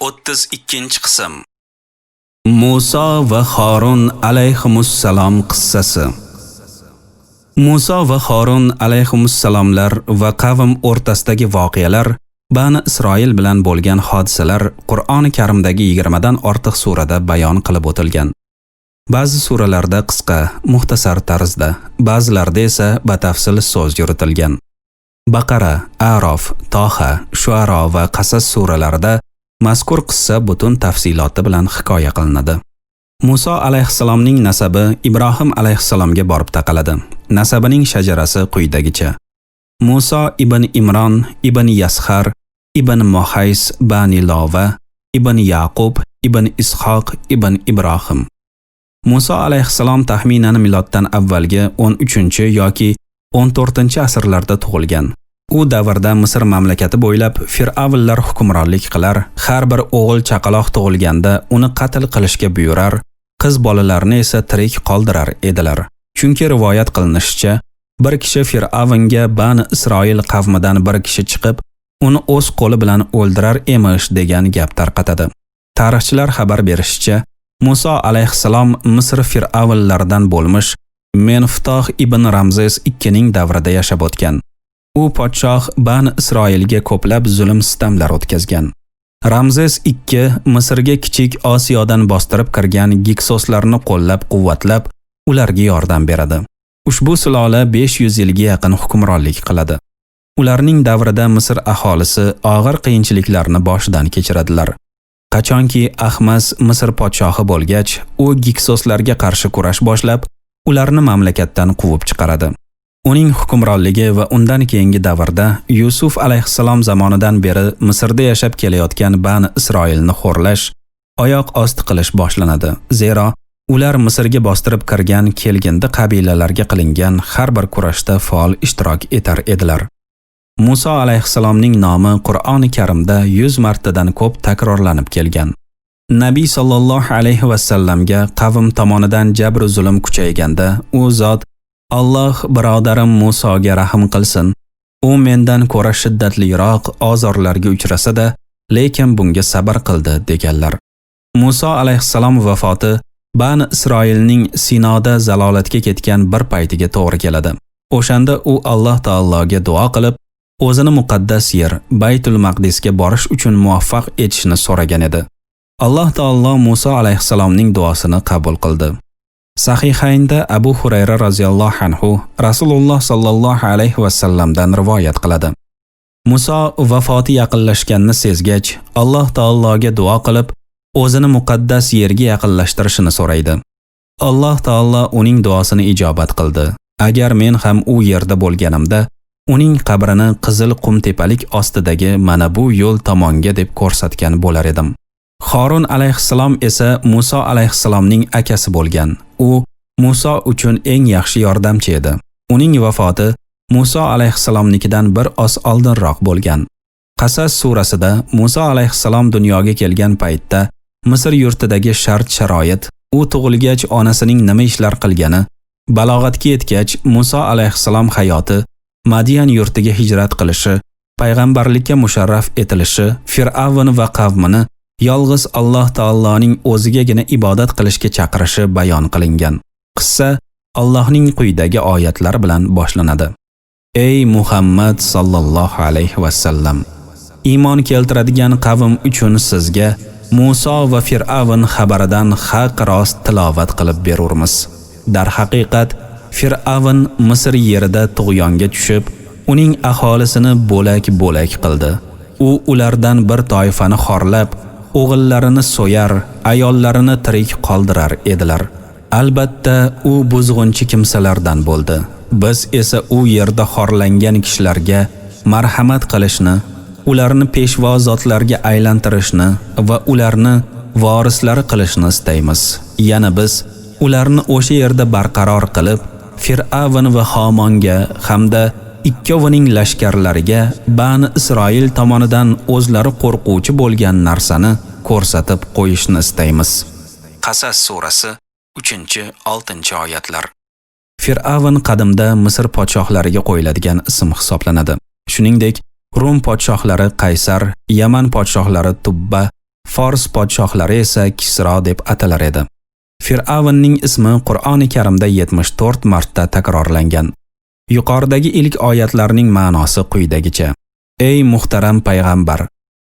32-qism. Muso va Harun alayhimussalom qissasi. Muso va Harun alayhimussalomlar va qavm o'rtasidagi voqealar, Bani Isroil bilan bo'lgan hodisalar Qur'oni Karimdagi 20 dan ortiq surada bayon qilib o'tilgan. Ba'zi suralarda qisqa, muxtasar tarzda, ba'zilarda esa batafsil so'z yuritilgan. Baqara, A'rof, Toha, Shuara va Qasas suralarida mazkur qissa butun tafsiloti bilan hikoya qilinadi. Muso alayhissalomning nasabi Ibrohim alayhissalomga borib taqaladi. Nasabining shajarasi quyidagicha: Muso ibn Imron ibn Yashar ibn Mohays bani Lova ibn Yaqub ibn Ishoq ibn Ibrohim. Muso alayhissalom taxminan miloddan avvalgi 13 yoki 14 asrlarda tug'ilgan. U davrda Misr mamlakati bo'ylab fir'avnlar hukmronlik qilar, har bir o'g'il chaqaloq tug'ilganda uni qatl qilishga buyurar, qiz bolalarni esa tirik qoldirar edilar. Chunki rivoyat qilinishicha, bir kishi fir'avnga Bani Isroil qavmidan bir kishi chiqib, uni o'z qo'li bilan o'ldirar emish degan gap tarqatadi. Tarixchilar xabar berishicha, Muso alayhissalom Misr fir'avnlaridan bo'lmish Menftoh ibn Ramzes II ning davrida yashab o'tgan. U podshoh Bani Isroilga ko'plab zulm sitamlar o'tkazgan. Ramzes II Misrga kichik Osiyodan bostirib kirgan giksoslarni qo'llab-quvvatlab, ularga yordam beradi. Ushbu sulola 500 yilga yaqin hukmronlik qiladi. Ularning davrida Misr aholisi og'ir qiyinchiliklarni boshidan kechiradilar. Qachonki Ahmas Misr podshohi bo'lgach, u giksoslarga qarshi kurash boshlab, ularni mamlakatdan quvib chiqaradi. Uning hukmronligi va undan keyingi davrda Yusuf alayhissalom zamonidan beri Misrda yashab kelayotgan Bani Isroilni xo'rlash, oyoq osti qilish boshlanadi. Zero ular Misrga bostirib kirgan kelgindi qabilalarga qilingan har bir kurashda faol ishtirok etar edilar. Muso alayhissalomning nomi Qur'oni Karimda 100 martadan ko'p takrorlanib kelgan. Nabiy sallallohu alayhi va sallamga qavm tomonidan jabr va zulm kuchayganda, u zot: Alloh birodarim Musoga rahm qilsin. U mendan ko'ra shiddatliroq ozorlarga uchrasa-da, lekin bunga sabr qildi deganlar. Muso alayhissalom vafoti Bani Isroilning Sinoda zalolatga ketgan bir paytiga to'g'ri keladi. O'shanda u Alloh taologa duo qilib, o'zini muqaddas yer Baytul Maqdisga borish uchun muvaffaq etishni so'ragan edi. Alloh taolo Muso alayhissalomning duosini qabul qildi. Sahihaynda Abu Hurayra radhiyallohu anhu Rasululloh sallallohu alayhi va sallamdan rivoyat qiladi. Muso vafoti yaqinlashganini sezgach, Alloh taologa duo qilib, o'zini muqaddas yerga yaqinlashtirishini so'raydi. Alloh taolo uning duosini ijobat qildi. Agar men ham u yerda bo'lganimda, uning qabrini qizil qum tepalik ostidagi mana bu yo'l tomonga deb ko'rsatgan bo'lar edim. Harun alayhissalom esa Muso alayhissalomning akasi bo'lgan. U Muso uchun eng yaxshi yordamchi edi. Uning vafoti Muso alayhissalomnikidan bir oz oldinroq bo'lgan. Qasas surasida Muso alayhissalom dunyoga kelgan paytda Misr yurtidagi shart-sharoit, u tug'ilgach onasining nima ishlar qilgani, balog'atga yetgach Muso alayhissalom hayoti, Madian yurtiga hijrat qilishi, payg'ambarlikka musharraf etilishi, Fir'avn va qavmini yolg'iz Alloh taoloning o'zigagina ibodat qilishga chaqirishi bayon qilingan. Qissa Allohning quyidagi oyatlari bilan boshlanadi. Ey Muhammad sallallohu alayhi va sallam, iymon keltiradigan qavm uchun sizga Muso va Fir'avn xabaridan haq rost tilovat qilib berurmiz. Dar haqiqat Fir'avn Misr yerida tug'yonga tushib, uning aholisini bo'lak-bo'lak qildi. U ulardan bir toifani xorlab, o'g'illarini so'yar, ayollarini tirik qoldirar edilar. Albatta, u buzg'unchi kimsalardan bo'ldi. Biz esa u yerda xorlangan kishilarga marhamat qilishni, ularni peshvo zotlarga aylantirishni va ularni vorislari qilishni istaymiz. Yana biz ularni o'sha yerda barqaror qilib, Fir'avn va Hamonga hamda ikkovining lashkarlariga Bani Isroil tomonidan o'zlari qo'rquvchi bo'lgan narsani ko'rsatib qo'yishni istaymiz. Qasas surasi 3-6 oyatlar. Fir'avn qadimda Misr podshohlariga qo'yiladigan ism hisoblanadi. Shuningdek, Rum podshohlari Qaysar, Yaman podshohlari Tubba, Fors podshohlari esa Kisro deb atalar edi. Fir'avnning ismi Qur'oni Karimda 74 marta takrorlangan. Yuqoridagi ilk oyatlarning ma'nosi quyidagicha: Ey muhtaram payg'ambar,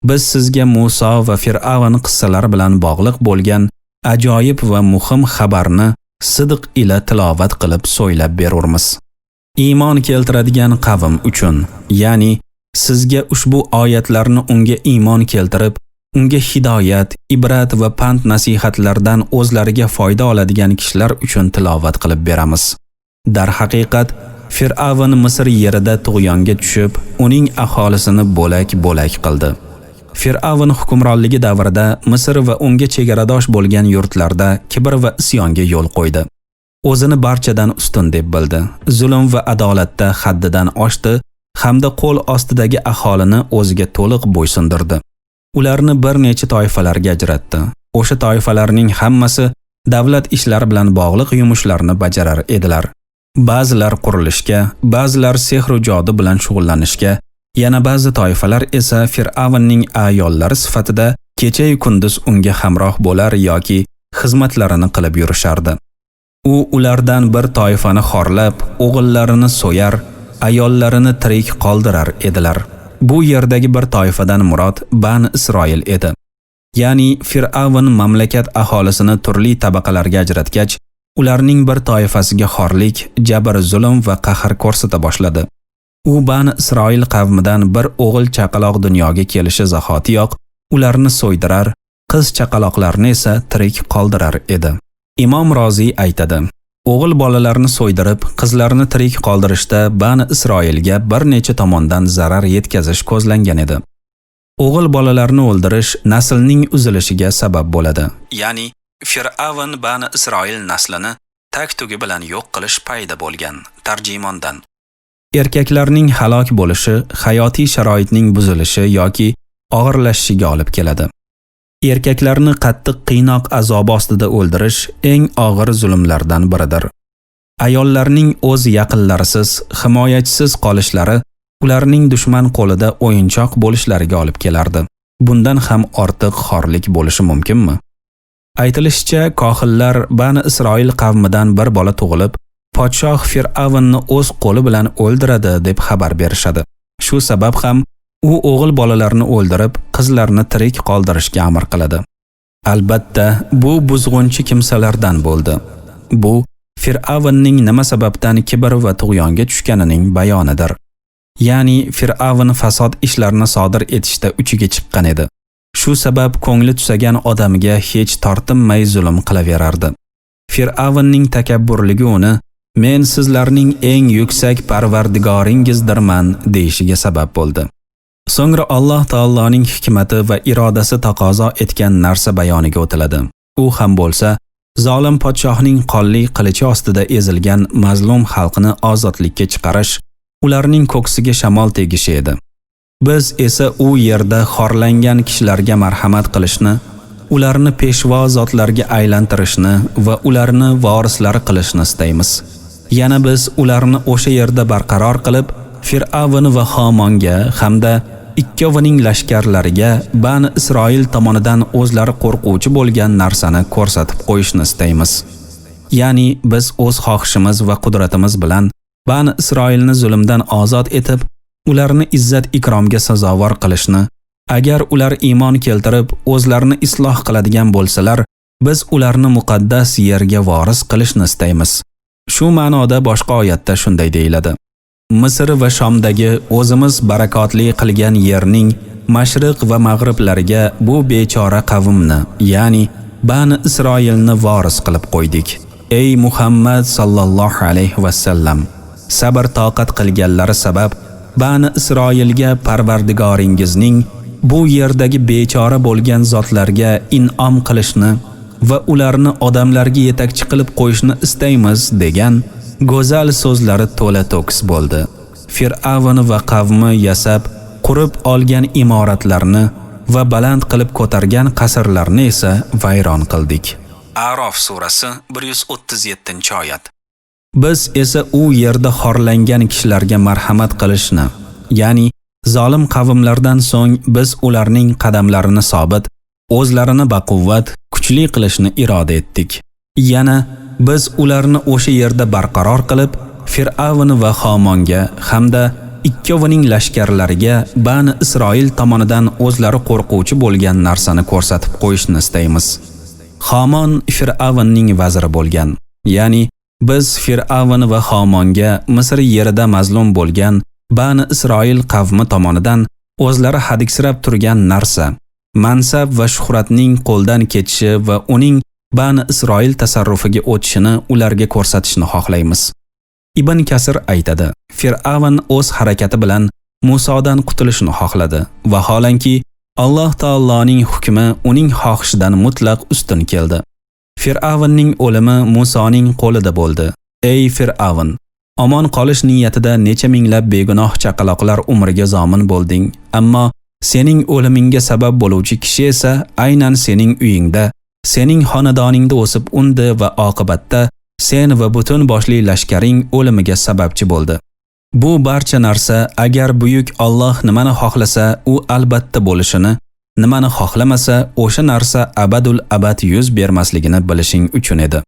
biz sizga Muso va Fir'avn qissalari bilan bog'liq bo'lgan ajoyib va muhim xabarni sidq ila tilovat qilib so'ylab berurmiz. Iymon keltiradigan qavm uchun, ya'ni sizga ushbu oyatlarni unga iymon keltirib, unga hidoyat, ibrat va pand nasihatlardan o'zlariga foyda oladigan kishilar uchun tilovat qilib beramiz. Darhaqiqat, Fir'avn Misr yerida tug'yonga tushib, uning aholisini bo'lak-bo'lak qildi. Fir'avn hukmronligi davrida Misr va unga chegaradosh bo'lgan yurtlarda kibr va isyonga yo'l qo'ydi. O'zini barchadan ustun deb bildi. Zulm va adolatda haddidan oshdi hamda qo'l ostidagi aholini o'ziga to'liq bo'ysundirdi. Ularni bir necha toifalarga ajratdi. O'sha toifalarning hammasi davlat ishlari bilan bog'liq yumushlarni bajarar edilar. Ba'zilar qurilishga, ba'zilar sehr va jodi bilan shug'ullanishga, yana ba'zi toifalar esa Fir'avnning ayollari sifatida kecha-yu kunduz unga hamroh bo'lar yoki xizmatlarini qilib yurishardi. U ulardan bir toifani xorlab, o'g'illarini so'yar, ayollarini tirik qoldirar edilar. Bu yerdagi bir toifadan murod Bani Isroil edi. Ya'ni Fir'avn mamlakat aholisini turli tabaqalarga ajratgach, ularning bir toifasiga xorlik, jabr, zulm va qahr ko'rsata boshladi. U Bani Isroil qavmidan bir o'g'il chaqaloq dunyoga kelishi zahotiyoq ularni so'ydirar, qiz chaqaloqlarni esa tirik qoldirar edi. Imom Roziy aytadi: O'g'il bolalarni so'ydirib, qizlarni tirik qoldirishda Bani Isroilga bir necha tomondan zarar yetkazish ko'zlangan edi. O'g'il bolalarni o'ldirish naslning uzilishiga sabab bo'ladi. Ya'ni Fir'avn Bani Isroil naslini tag-tugi bilan yo'q qilish payda bo'lgan. Tarjimondan. Erkaklarning halok bo'lishi hayotiy sharoitning buzilishi yoki og'irlashishiga olib keladi. Erkaklarni qattiq qiynoq azobi ostida o'ldirish eng og'ir zulmlardan biridir. Ayollarning o'z yaqinlarisiz, himoyachisiz qolishlari ularning dushman qo'lida o'yinchoq bo'lishlariga olib kelardi. Bundan ham ortiq xorlik bo'lishi mumkinmi? Aytilishicha, kohillar Bani Isroil qavmidan bir bola tug'ilib, podshoh Fir'avnni o'z qo'li bilan o'ldiradi deb xabar berishadi. Shu sabab ham u o'g'il bolalarni o'ldirib, qizlarni tirik qoldirishga amr qiladi. Albatta, bu buzg'unchi kimsalardan bo'ldi. Bu Fir'avnning nima sababdan kibr va tug'yonga tushganining bayonidir. Ya'ni Fir'avn fasod ishlarini sodir etishda uchiga chiqqan edi. Shu sabab ko'ngli tusagan odamga hech tortinmay zulm qilaverardi. Fir'avnning takabburligi uni "Men sizlarning eng yuksak Parvardigoringizdirman" deyishiga sabab bo'ldi. So'ngra Alloh taoloning hikmati va irodasi taqozo etgan narsa bayoniga o'tiladi. U ham bo'lsa, zolim podshohning qonli qilichi ostida ezilgan mazlum xalqni ozodlikka chiqarish, ularning ko'ksiga shamol tegishi edi. Biz esa u yerda xorlangan kishilarga marhamat qilishni, ularni peshvo zotlarga aylantirishni va ularni vorislari qilishni istaymiz. Yana biz ularni o'sha yerda barqaror qilib, Fir'avn va Xomonga hamda ikkovining lashkarlariga Bani Isroil tomonidan o'zlari qo'rquvchi bo'lgan narsani ko'rsatib qo'yishni istaymiz. Ya'ni biz o'z xohishimiz va qudratimiz bilan Bani Isroilni zulmdan ozod etib, ularni izzat ikromga sazovor qilishni, agar ular iymon keltirib, o'zlarini isloh qiladigan bo'lsalar, biz ularni muqaddas yerga voris qilishni istaymiz. Shu ma'noda boshqa oyatda shunday deyiladi: Misr va Shomdagi o'zimiz barakotli qilgan yerning mashriq va mag'riblariga bu bechora qavmni, ya'ni Bani Isroilni voris qilib qo'ydik. Ey Muhammad sallallohu alayhi va sallam, sabr toqat qilganlari sabab Bani Isroilga Parvardigoringizning bu yerdagi bechora bo'lgan zotlarga in'om qilishni va ularni odamlarga yetakchi qilib qo'yishni istaymiz degan go'zal so'zlari to'la to'kis bo'ldi. Fir'avn va qavmi yasab qurib olgan imoratlarni va baland qilib ko'targan qasrlarni esa vayron qildik. A'rof surasi 137-oyat. Biz esa u yerda xorlangan kishilarga marhamat qilishni, ya'ni zolim qavmlardan so'ng biz ularning qadamlarini sobit o'zlarini baquvvat, kuchli qilishni iroda etdik. Yana biz ularni o'sha yerda barqaror qilib, Fir'avn va Xomonga hamda ikkovining lashkarlariga Bani Isroil tomonidan o'zlari qo'rquvchi bo'lgan narsani ko'rsatib qo'yishni istaymiz. Xomon Fir'avnning vaziri bo'lgan. Ya'ni biz Fir'avn va Xomonga Misr yerida mazlum bo'lgan Bani Isroil qavmi tomonidan o'zlari hadiksirab turgan narsa, mansab va shuhratning qo'ldan ketishi va uning Bani Isroil tasarrufiga o'tishini ularga ko'rsatishni xohlaymiz. Ibn Kasir aytadi, Fir'avn o'z harakati bilan Musodan qutulishni xohladi, vaholanki Alloh taoloning hukmi uning xohishidan mutlaq ustun keldi. Fir'avnning o'limi Musoning qo'lida bo'ldi. Ey Fir'avn, omon qolish niyatida necha minglab begunoh chaqaloqlar umriga zomin bo'lding, ammo sening o'limingga sabab bo'luvchi kishi esa aynan sening uyingda, sening xonadoningda o'sib undi va oqibatda sen va butun boshli lashkaring o'limiga sababchi bo'ldi. Bu barcha narsa agar buyuk Alloh nimani xohlasa, u albatta bo'lishini, nimani xohlamasa, o'sha narsa abadul abad yuz bermasligini bilishing uchun edi.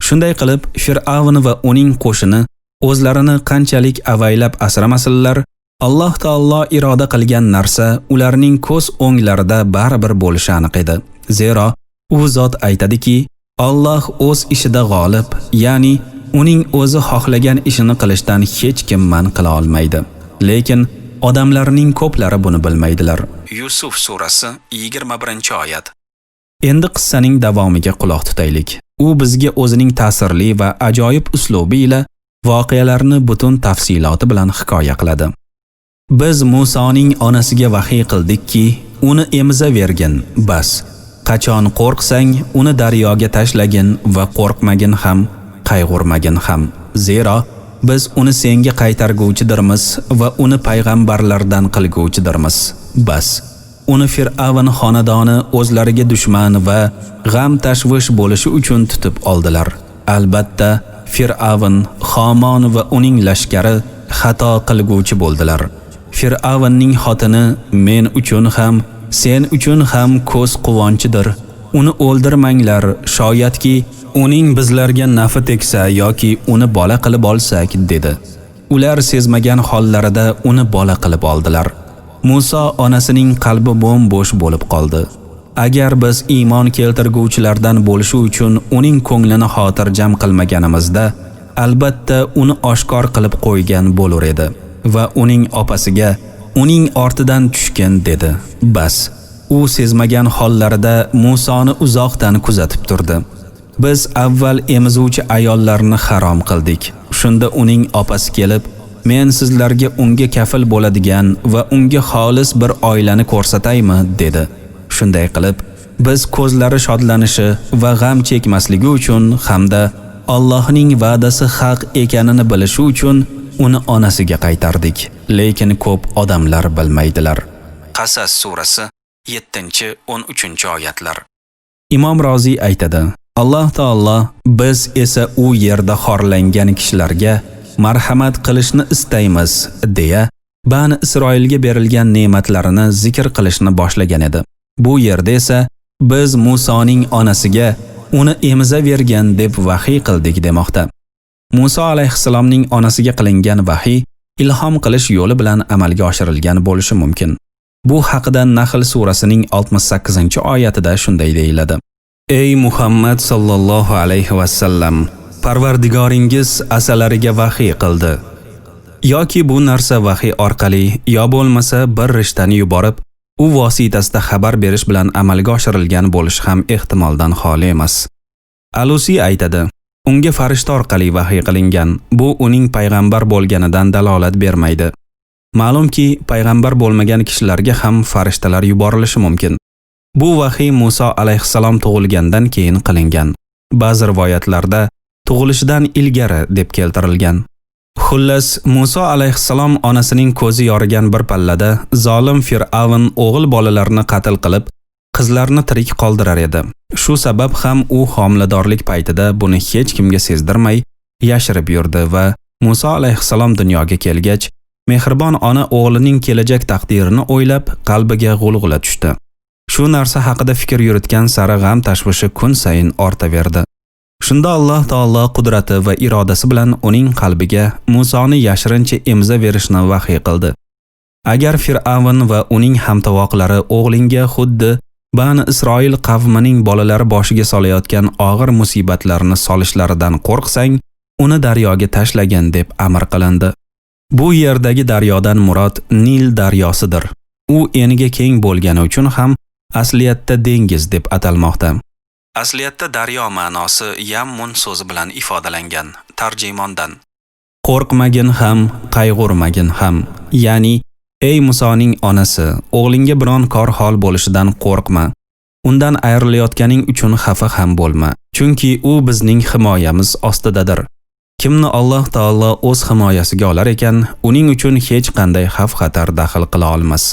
Shunday qilib, Fir'avn va uning qo'shini o'zlarini qanchalik avaylab asramasinlar, Alloh taolo iroda qilgan narsa ularning ko'z o'nglarida baribir bo'lishi aniq edi. Zero u zot aytadiki, Alloh o'z ishida g'olib, ya'ni uning o'zi xohlagan ishini qilishdan hech kim man qila olmaydi. Lekin odamlarning ko'plari buni bilmaydilar. Yusuf surasi 21-oyat. Endi qissaning davomiga quloq tutaylik. U bizga o'zining ta'sirli va ajoyib uslubi ila voqealarni butun tafsiloti bilan hikoya qiladi. Biz Musoning onasiga vahiy qildikki, uni emizavergin, bas. Qachon qo'rqsang, uni daryoga tashlagin va qo'rqmagin ham, qayg'urmagin ham. Zero biz uni senga qaytarguvchidirmiz va uni payg'ambarlardan qilguvchidirmiz. Bas. Uni Fir'avn xonadoni o'zlariga dushman va g'am tashvish bo'lishi uchun tutib oldilar. Albatta, Fir'avn, Xomon va uning lashkari xato qilguvchi bo'ldilar. Fir'avnning xotini men uchun ham, sen uchun ham ko'z quvonchidir. Uni o'ldirmanglar, shoyatki uning bizlarga nafi tegsa yoki uni bola qilib olsak, dedi. Ular sezmagan hollarida uni bola qilib oldilar. Muso onasining qalbi bo'sh bo'lib qoldi. Agar biz iymon keltirguvchilardan bo'lishi uchun uning ko'nglini xotirjam qilmaganimizda, albatta uni oshkor qilib qo'ygan bo'lar edi va uning opasiga uning ortidan tushgan dedi. Bas, u sezmagan hollarida Musoni uzoqdan kuzatib turdi. Biz avval emizuvchi ayollarni harom qildik. Shunda uning opasi kelib, men sizlarga unga kafil bo'ladigan va unga xolis bir oilani ko'rsataymi, dedi. Shunday qilib, biz ko'zlari shodlanishi va g'am chekmasligi uchun hamda Allohning va'dasi haq ekanini bilishi uchun uni onasiga qaytardik. Lekin ko'p odamlar bilmaydilar. Qasas surasi 7-13-oyatlar. Imom Roziy aytadi: Alloh taolo biz esa u yerda xorlangan kishilarga marhamat qilishni istaymiz, deya Bani Isroilga berilgan ne'matlarini zikr qilishni boshlagan edi. Bu yerda esa biz Musoning onasiga uni emizavergan deb vahiy qildik demoqda. Muso alayhissalomning onasiga qilingan vahiy ilhom qilish yo'li bilan amalga oshirilgan bo'lishi mumkin. Bu haqida Nahl surasining 68-oyatida shunday deyiladi: Ey Muhammad sallallohu alayhi va sallam, Parvardigoringiz asalariga vahiy qildi. Yoki bu narsa vahiy orqali, yo bo'lmasa bir rishtani yuborib, u vositasida xabar berish bilan amalga oshirilgan bo'lishi ham ehtimoldan xoli emas. Alusi aytadi: unga farishta orqali vahiy qilingan. Bu uning payg'ambar bo'lganidan dalolat bermaydi. Ma'lumki, payg'ambar bo'lmagan kishilarga ham farishtalar yuborilishi mumkin. Bu vahiy Muso alayhissalom tug'ilgandan keyin qilingan. Ba'zi rivoyatlarda tug'ilishidan ilgari deb keltirilgan. Xullas, Muso alayhissalom onasining ko'zi yorigan bir pallada zolim Fir'avn o'g'il bolalarni qatl qilib, qizlarni tirik qoldirar edi. Shu sabab ham u homiladorlik paytida buni hech kimga sezdirmay yashirib yurdi va Muso alayhissalom dunyoga kelgach, mehribon ona o'g'lining kelajak taqdirini o'ylab qalbiga g'ulg'ula tushdi. Shu narsa haqida fikr yuritgan sari g'am tashvishi kun sayin ortaverdi. Shunda Alloh taolo qudrati va irodasi bilan uning qalbiga Musoni yashirincha emza berishni vahiy qildi. Agar Fir'avn va uning hamtovoqlari o'g'lingga xuddi Bani Isroil qavmining bolalari boshiga solayotgan og'ir musibatlarni solishlaridan qo'rqsang, uni daryoga tashlagin deb amr qilindi. Bu yerdagi daryodan murod Nil daryosidir. U eniga keng bo'lgani uchun ham asliyatda dengiz deb atalmoqda. Asliyatda daryo ma'nosi Yammun so'zi bilan ifodalangan. Tarjimondan: qo'rqmagin ham, qayg'urmagin ham. Ya'ni ey Musoning onasi, o'g'lingga biron kor hol bo'lishidan qo'rqma. Undan ayrilayotganing uchun xafa ham bo'lma, chunki u bizning himoyamiz ostidadir. Kimni Alloh taolo o'z himoyasiga olar ekan, uning uchun hech qanday xavf-xatar daxl qila olmas.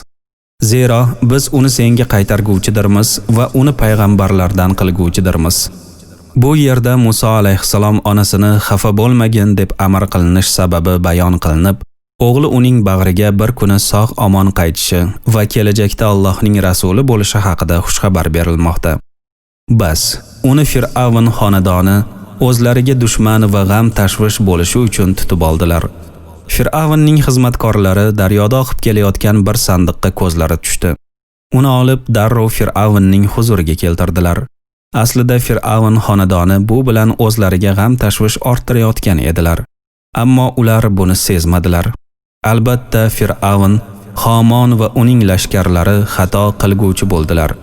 Zero biz uni senga qaytarguvchidirmiz va uni payg'ambarlardan qilguvchidirmiz. Bu yerda Muso alayhissalom onasini xafa bo'lmagin deb amr qilinish sababi bayon qilinib, o'g'li uning bag'riga bir kuni sog'-omon qaytishi va kelajakda Allohning rasuli bo'lishi haqida xushxabar berilmoqda. Bas, uni Fir'avn xonadoni o'zlariga dushman va g'am tashvish bo'lishi uchun tutib oldilar. Fir'avnning xizmatkorlari daryoda oqib kelayotgan bir sandiqqa ko'zlari tushdi. Uni olib darrov Fir'avnning huzuriga keltirdilar. Aslida Fir'avn xonadoni bu bilan o'zlariga g'am tashvish orttirayotgan edilar. Ammo ular buni sezmadilar. Albatta Fir'avn, Hamon va uning lashkarlari xato qilguvchi bo'ldilar.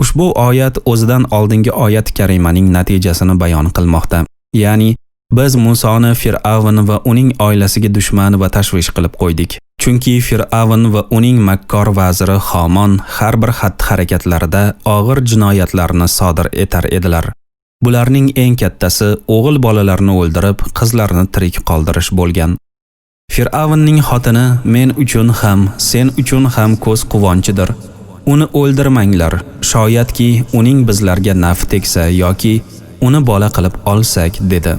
Ushbu oyat o'zidan oldingi oyat karimaning natijasini bayon qilmoqda. Ya'ni biz Musoni Fir'avn va uning oilasiga dushman va tashvish qilib qo'ydik. Chunki Fir'avn va uning makkor vaziri Hamon har bir xatti-harakatlarida og'ir jinoyatlarni sodir etar edilar. Bularning eng kattasi o'g'il bolalarni o'ldirib, qizlarni tirik qoldirish bo'lgan. Fir'avnning xotini men uchun ham, sen uchun ham ko'z quvonchidir. Uni o'ldirmanglar, shoyatki uning bizlarga naf tegsa yoki uni bola qilib olsak dedi.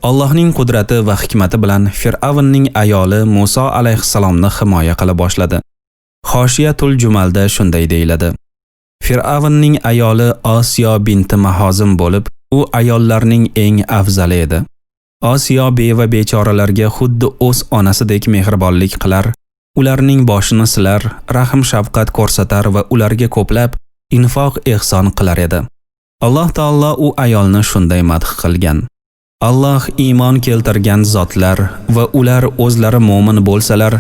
Allohning qudrati va hikmati bilan Fir'avnning ayoli Muso alayhissalomni himoya qila boshladi. Xoshiyatul Jumalda shunday deyiladi: Fir'avnning ayoli Osiyo binti Mahozim bo'lib, u ayollarning eng afzali edi. Osiyo beva bechoralarga xuddi o'z onasidek mehribonlik qilar, ularning boshini silar, rahm shafqat ko'rsatar va ularga ko'plab infoq ehson qilar edi. Alloh taolo u ayolni shunday madh qilgan: Alloh iymon keltirgan zotlar va ular o'zlari mu'min bo'lsalar,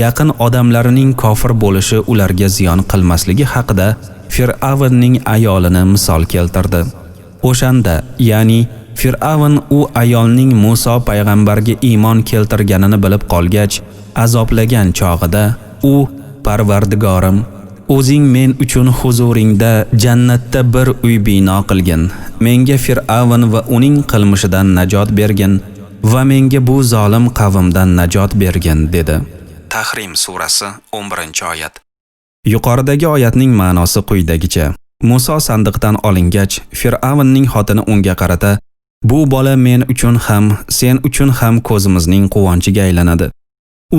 yaqin odamlarining kofir bo'lishi ularga ziyon qilmasligi haqida Fir'avnning ayolini misol keltirdi. O'shanda, ya'ni Fir'avn u ayolning Muso payg'ambarga iymon keltirganini bilib qolgach, azoblagan chog'ida u: Parvardigorim, o'zing men uchun huzuringda jannatda bir uy bino qilgin. Menga Fir'avn va uning qilmishidan najot bergin va menga bu zolim qavmdan najot bergin dedi. Tahrim surasi 11-oyat. Yuqoridagi oyatning ma'nosi quyidagicha: Muso sandiqdan olingach, Fir'avnning xotini unga qarata: bu bola men uchun ham, sen uchun ham ko'zimizning quvonchiga aylanadi.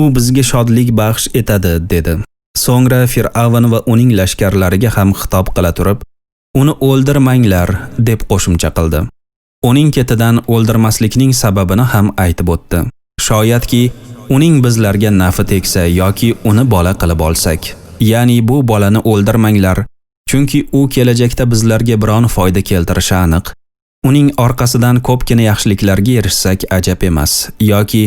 U bizga shodlik baxsh etadi dedi. So'ngra Fir'avn va uning lashkarlariga ham xitob qila turib, uni o'ldirmanglar deb qo'shimcha qildi. Uning ketidan o'ldirmaslikning sababini ham aytib o'tdi. Shoyatki uning bizlarga nafi tegsa yoki uni bola qilib olsak, ya'ni bu bolani o'ldirmanglar, chunki u kelajakda bizlarga biron foyda keltirishi aniq. Uning orqasidan ko'pgina yaxshiliklarga erishsak ajab emas, yoki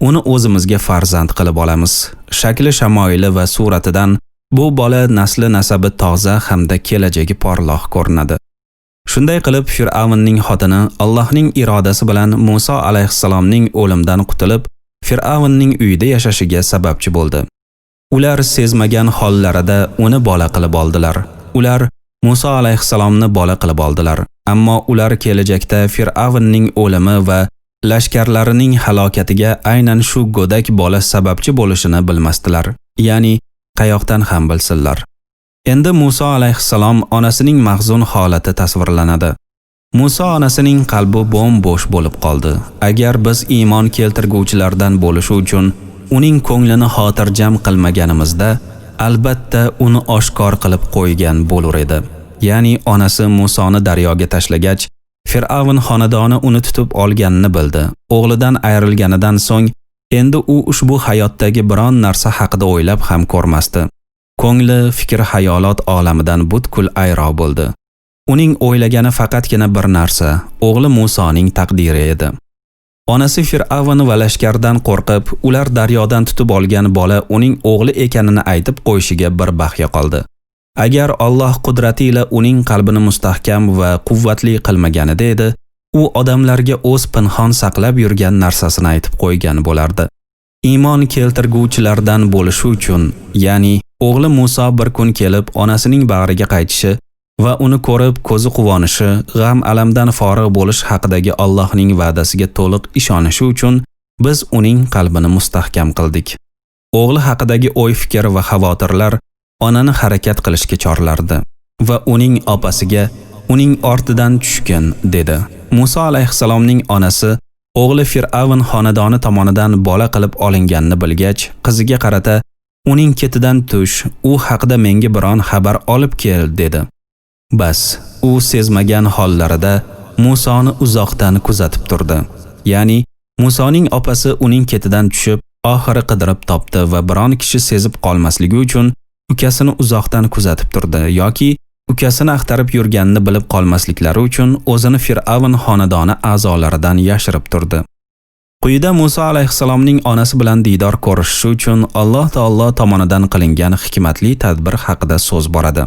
uni o'zimizga farzand qilib olamiz. Shakli shamoili va suratidan bu bola nasli nasabi toza hamda kelajagi porloq ko'rinadi. Shunday qilib Fir'avnning xotini Allohning irodasi bilan Muso alayhissalomning o'limdan qutulib, Fir'avnning uyida yashashiga sababchi bo'ldi. Ular sezmagan hollarida uni bola qilib oldilar. Ular Muso alayhissalomni bola qilib oldilar. Ammo ular kelajakda Fir'avnning o'limi va lashkarlarining halokatiga aynan shu go'dak bola sababchi bo'lishini bilmasdilar. Ya'ni qayoqdan ham bilsinlar. Endi Muso alayhissalom onasining mahzun holati tasvirlanadi. Muso onasining qalbi bo'm-bo'sh bo'lib qoldi. Agar biz iymon keltirguvchilardan bo'lish uchun uning ko'nglini xotirjam qilmaganimizda, albatta uni oshkor qilib qo'ygan bo'lar edi. Ya'ni onasi Musoni daryoga tashlagach, Fir'avn xonadoni uni tutib olganini bildi. O'g'lidan ayrilganidan so'ng endi u ushbu hayotdagi biron narsa haqida o'ylab ham ko'rmasdi. Ko'ngli fikr-xayolot olamidan butkul ayro bo'ldi. Uning o'ylagani faqatgina bir narsa, o'g'li Musoning taqdiri edi. Onasi Fir'avn va lashkardan qo'rqib, ular daryodan tutib olgan bola uning o'g'li ekanini aytib qo'yishiga bir bahya qoldi. Agar Alloh qudrati ila uning qalbini mustahkam va quvvatli qilmaganida edi, u odamlarga o'z pinhon saqlab yurgan narsasini aytib qo'ygan bo'lardi. Iymon keltirguvchilardan bo'lishi uchun, ya'ni o'g'li Muso bir kun kelib onasining bag'riga qaytishi va uni ko'rib ko'zi quvonishi, g'am-alamdan forig' bo'lish haqidagi Allohning va'dasiga to'liq ishonishi uchun biz uning qalbini mustahkam qildik. O'g'li haqidagi o'y-fikr va xavotirlar onani harakat qilishga chorlardi va uning opasiga uning ortidan tushgin dedi. Muso alayhissalomning onasi o'g'li Fir'avn xonadoni tomonidan bola qilib olinganini bilgach, qiziga qarata uning ketidan tush, u haqida menga biron xabar olib kel dedi. Bas, u sezmagan hollarida Musoni uzoqdan kuzatib turdi. Ya'ni Musoning opasi uning ketidan tushib, oxiri qidirib topdi va biron kishi sezib qolmasligi uchun ukasini uzoqdan kuzatib turdi yoki ukasini axtarib yurganini bilib qolmasliklari uchun o'zini Fir'avn xonadoni a'zolaridan yashirib turdi. Quyida Muso alayhissalomning onasi bilan diydor ko'rishishi uchun Alloh taolo tomonidan qilingan hikmatli tadbir haqida so'z boradi.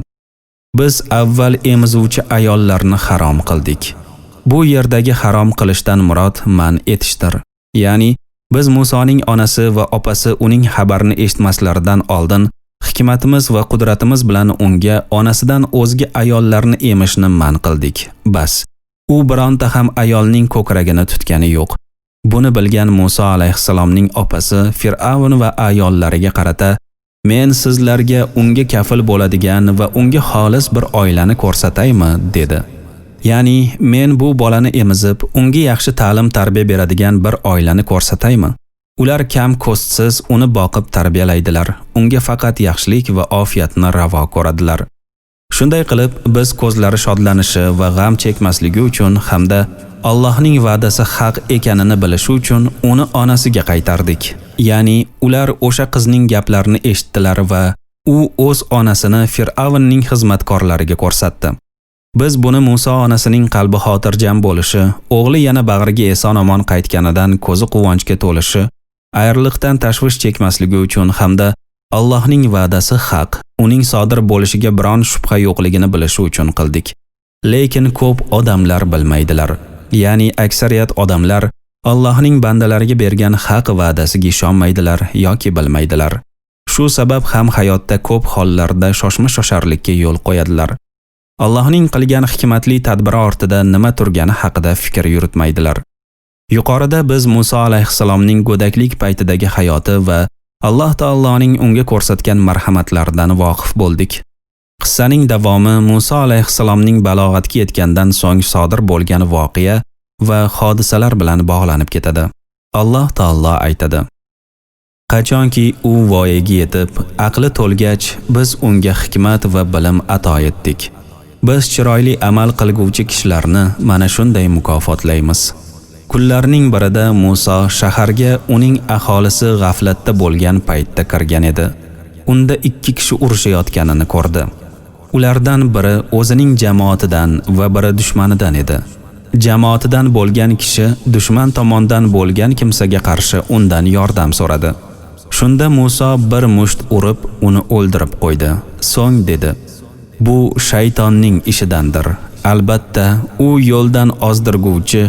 Biz avval emizuvchi ayollarni harom qildik. Bu yerdagi harom qilishdan murod man etishdir. Ya'ni biz Musoning onasi va opasi uning xabarini eshitmaslaridan oldin hikmatimiz va qudratimiz bilan unga onasidan o'zga ayollarni emishni man qildik. Bas, u bironta ham ayolning ko'kragini tutgani yo'q. Buni bilgan Muso alayhissalomning opasi Fir'avn va ayollariga qarata, men sizlarga unga kafil bo'ladigan va unga xolis bir oilani ko'rsataymi dedi. Ya'ni men bu bolani emizib, unga yaxshi ta'lim-tarbiya beradigan bir oilani ko'rsataymi? Ular kam ko'stsiz uni boqib tarbiyalaydilar. Unga faqat yaxshilik va ofiyatni ravo ko'radilar. Shunday qilib, biz ko'zlari shodlanishi va g'am chekmasligi uchun hamda Allohning va'dasi haq ekanini bilishi uchun uni onasiga qaytardik. Ya'ni ular o'sha qizning gaplarini eshitdilar va u o'z onasini Fir'avnning xizmatkorlariga ko'rsatdi. Biz buni Muso onasining qalbi xotirjam bo'lishi, o'g'li yana bag'riga eson-omon qaytganidan ko'zi quvonchga to'lishi, ayriliqdan tashvish chekmasligi uchun hamda Allohning va'dasi haq, uning sodir bo'lishiga biron shubha yo'qligini bilishi uchun qildik. Lekin ko'p odamlar bilmaydilar. Ya'ni aksariyat odamlar Allohning bandalariga bergan haq va'dasiga ishonmaydilar yoki bilmaydilar. Shu sabab ham hayotda ko'p hollarda shoshma-shosharlikka yo'l qo'yadilar. Allohning qilgan hikmatli tadbiri ortida nima turgani haqida fikr yuritmaydilar. Yuqorida biz Muso alayhissalomning go'daklik paytidagi hayoti va Alloh taoloning unga ko'rsatgan marhamatlaridan voqif bo'ldik. Qissaning davomi Muso alayhissalomning balog'atga yetgandan so'ng sodir bo'lgan voqea va hodisalar bilan bog'lanib ketadi. Alloh taolo aytadi: Qachonki u voyaga yetib, aqli to'lgach, biz unga hikmat va bilim ato etdik. Biz chiroyli amal qilguvchi kishilarni mana shunday mukofotlaymiz. Kunlarning birida Muso shaharga uning aholisi g'aflatda bo'lgan paytda kirgan edi. Unda ikki kishi urushayotganini ko'rdi. Ulardan biri o'zining jamoatidan va biri dushmanidan edi. Jamoatidan bo'lgan kishi dushman tomonidan bo'lgan kimsaga qarshi undan yordam so'radi. Shunda Muso bir musht urib uni o'ldirib qo'ydi. So'ng dedi: Bu shaytonning ishidandir. Albatta, u yo'ldan ozdirguvchi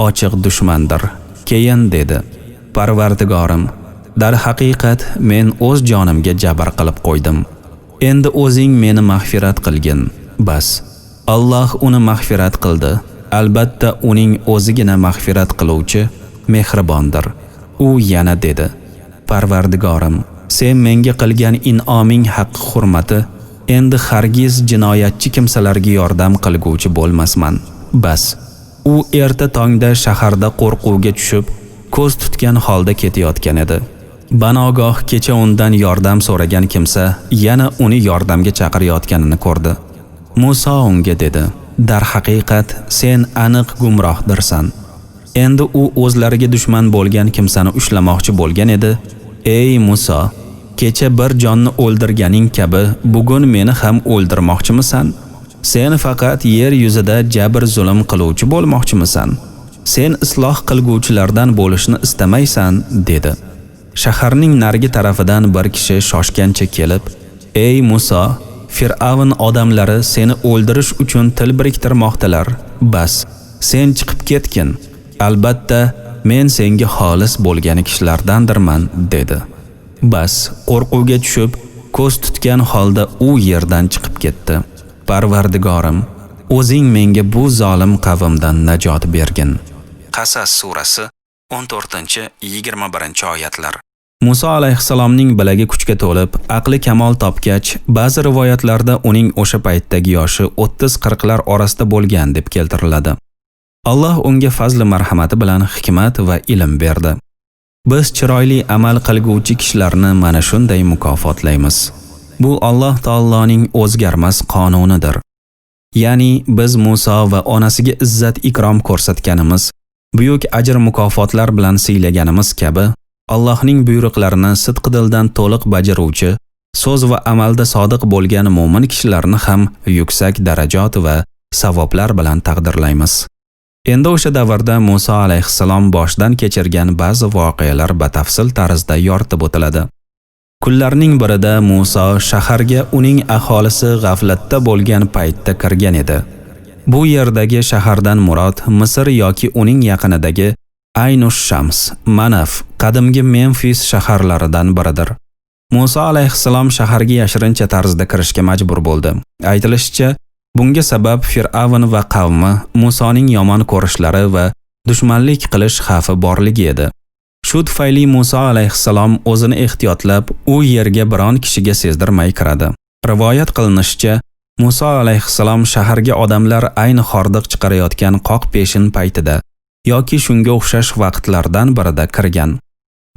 ochiq dushmandir. Keyin dedi: Parvardigorim, dar haqiqat men o'z jonimga jabr qilib qo'ydim. Endi o'zing meni mag'firat qilgin. Bas, Alloh uni mag'firat qildi. Albatta uning o'zigina mag'firat qiluvchi, mehribondir. U yana dedi: Parvardigorim, sen menga qilgan in'oming haqqi hurmati endi hargiz jinoyatchi kimsalarga yordam qilguvchi bo'lmasman. Bas, u erta tongda shaharda qo'rquvga tushib, ko'z tutgan holda ketayotgan edi. Banogoh kecha undan yordam so'ragan kimsa yana uni yordamga chaqirayotganini ko'rdi. Muso unga dedi: "Darhaqiqat sen aniq gumrohdirsan." Endi u o'zlariga dushman bo'lgan kimsani ushlamoqchi bo'lgan edi. "Ey Muso, kecha bir jonni o'ldirganing kabi bugun meni ham o'ldirmoqchimisan? Sen faqat yer yuzida jabr zulm qiluvchi bo'lmoqchimisan? Sen isloh qilguvchilardan bo'lishni istamaysan?" dedi. Shaharning narigi tarafidan bir kishi shoshgancha kelib: "Ey Muso, Fir'avn odamlari seni o'ldirish uchun til biriktirmoqdalar. Bas, sen chiqib ketgin. Albatta, men senga xolis bo'lgan kishilardandirman", dedi. Bas, qo'rquvga tushib, ko'z tutgan holda u yerdan chiqib ketdi. "Parvardigorim, o'zing menga bu zolim qavmdan najot bergin." Qasas surasi 14-21 oyatlar. Muso alayhissalomning bilagi kuchga to'lib, aqli kamol topgach, ba'zi rivoyatlarda uning o'sha paytdagi yoshi 30-40lar orasida bo'lgan deb keltiriladi. Alloh unga fazli marhamati bilan hikmat va ilm berdi. Biz chiroyli amal qilguvchi kishilarni mana shunday mukofotlaymiz. Bu Alloh taoloning o'zgarmas qonunidir. Ya'ni biz Muso va onasiga izzat ikrom ko'rsatganimiz, buyuk ajr mukofotlar bilan siylaganimiz kabi, Allohning buyruqlarini sidqidildan to'liq bajaruvchi, so'z va amalda sodiq bo'lgan mo'min kishilarni ham yuksak darajat va savoblar bilan taqdirlaymiz. Endi o'sha davrda Muso alayhissalom boshdan kechirgan ba'zi voqealar batafsil tarzda yoritib o'tiladi. Kunlarning birida Muso shaharga uning aholisi g'aflatda bo'lgan paytda kirgan edi. Bu yerdagi shahardan murod Misr yoki uning yaqinidagi Aynush Shams, Manaf, qadimgi Memfis shaharlaridan biridir. Muso alayhissalom shaharga yashirincha tarzda kirishga majbur bo'ldi. Aytilishicha, bunga sabab Fir'avn va qavmi Musoning yomon ko'rishlari va dushmanlik qilish xavfi borligi edi. Shu tufayli Muso alayhissalom o'zini ehtiyotlab u yerga biron kishiga sezdirmay kiradi. Rivoyat qilinishicha, Muso alayhissalom shaharga odamlar ayni hordiq chiqarayotgan qoq peshin paytida yoki shunga o'xshash vaqtlardan birida kirgan.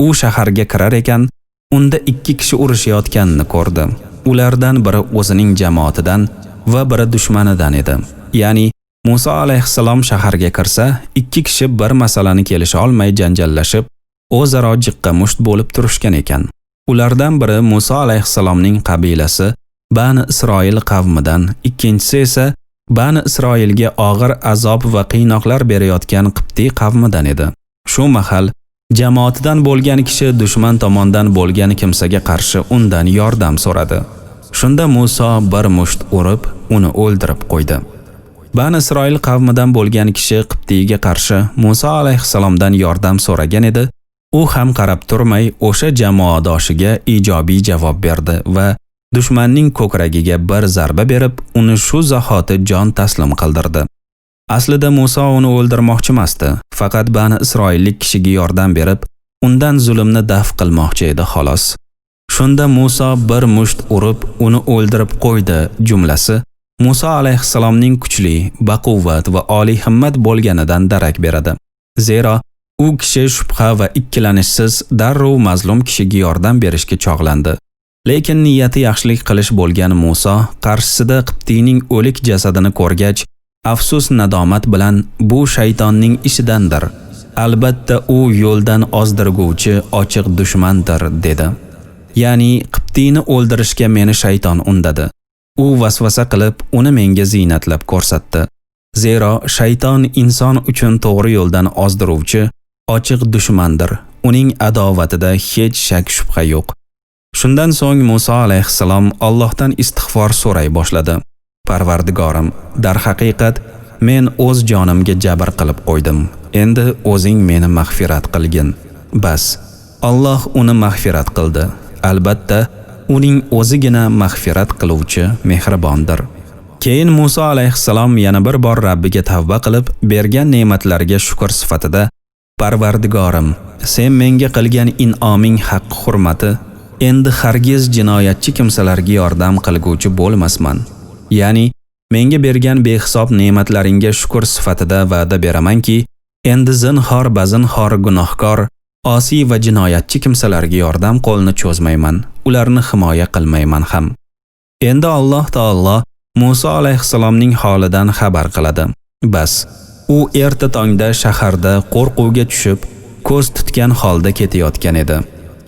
U shaharga kirar ekan, unda 2 kishi urushayotganini ko'rdi. Ulardan biri o'zining jamoatidan va biri dushmanidan edi. Ya'ni Muso alayhissalom shaharga kirsa, 2 kishi bir masalani kelisha olmay janjallashib, o'zaro jiqqa musht bo'lib turishgan ekan. Ulardan biri Muso alayhissalomning qabilasi Bani Isroil qavmidan, ikkinchisi esa Bani Isroilga og'ir azob va qiynoqlar berayotgan Qibti qavmidan edi. Shu mahal jamoatidan bo'lgan kishi dushman tomonidan bo'lgan kimsaga qarshi undan yordam so'radi. Shunda Muso bir musht urib, uni o'ldirib qo'ydi. Bani Isroil qavmidan bo'lgan kishi Qibtiga qarshi Muso alayhissalomdan yordam so'ragan edi. U ham qarab turmay o'sha jamoadoshiga ijobiy javob berdi va dushmanning ko'kragiga bir zarba berib, uni shu zahoti jon taslim qildirdi. Aslida Muso uni o'ldirmoqchi emasdi, faqat Bani Isroillik kishiga yordam berib, undan zulmni daf qilmoqchi edi xolos. Shunda Muso bir musht urib, uni o'ldirib qo'ydi jumlasi Muso alayhissalomning kuchli, baquvvat va oliy himmat bo'lganidan darak beradi. Zero u kishi shubha va ikkilanishsiz darrov mazlum kishiga yordam berishga chog'landi. Lekin niyati yaxshilik qilish bo'lgan Muso qarshisida Qibtining o'lik jasadini ko'rgach, afsus nadomat bilan bu shaytonning ishidandir. Albatta u yo'ldan ozdirguvchi ochiq dushmandir dedi. Ya'ni Qibtini o'ldirishga meni shayton undadi. U vasvasa qilib uni menga ziynatlab ko'rsatdi. Zero shayton inson uchun to'g'ri yo'ldan ozdiruvchi ochiq dushmandir. Uning adovatida hech shak shubha yo'q. Shundan so'ng Muso alayhissalom Allohdan istig'for so'ray boshladi. Parvardigorim, darhaqiqat men o'z jonimga jabr qilib qo'ydim. Endi o'zing meni mag'firat qilgin. Bas, Alloh uni mag'firat qildi. Albatta, uning o'zigina mag'firat qiluvchi mehribondir. Keyin Muso alayhissalom yana bir bor Rabbiga tavba qilib, bergan ne'matlariga shukr sifatida: Parvardigorim, sen menga qilgan in'oming haqq hurmati endi hargiz jinoyatchi kimsalarga yordam qilguvchi bo'lmasman. Ya'ni menga bergan behisob ne'matlaringga shukr sifatida va'da beramanki, endi zinhor bazinhor gunohkor osiy va jinoyatchi kimsalarga yordam qo'lini cho'zmayman, ularni himoya qilmayman ham. Endi Alloh taolo Musa alayhissalomning holidan xabar qiladi. Bas, u erta tongda shaharda qo'rquvga tushib, ko'z tutgan holda ketayotgan edi.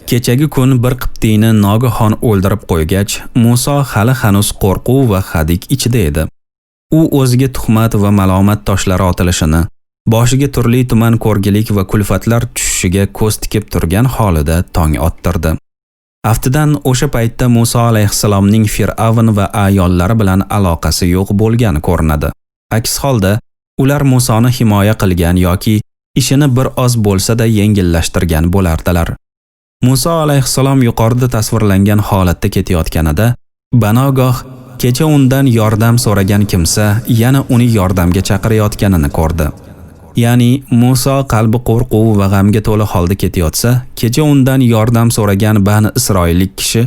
Kechagi kun bir qibtiyni nogahon o'ldirib qo'ygach, Musa hali hanuz qo'rquv va hadik ichida edi. U o'ziga tuhmat va malomat toshlari otilishini, boshiga turli tuman ko'rgilik va kulfatlar tushishiga ko'z tikib turgan holida tong ottirdi. Aftidan o'sha paytda Musa alayhissalomning Fir'avn va ayollari bilan aloqasi yo'q bo'lgan ko'rinadi. Aks holda ular Musoni himoya qilgan yoki ishini bir oz bo'lsa-da yengillashtirgan bo'lardilar. Musa alayhissalom yuqorida tasvirlangan holatda ketayotganida, banogoh kecha undan yordam so'ragan kimsa yana uni yordamga chaqirayotganini ko'rdi. Ya'ni Musa qalbi qo'rquv va g'amga to'la holda ketayotsa, kecha undan yordam so'ragan Bani Isroillik kishi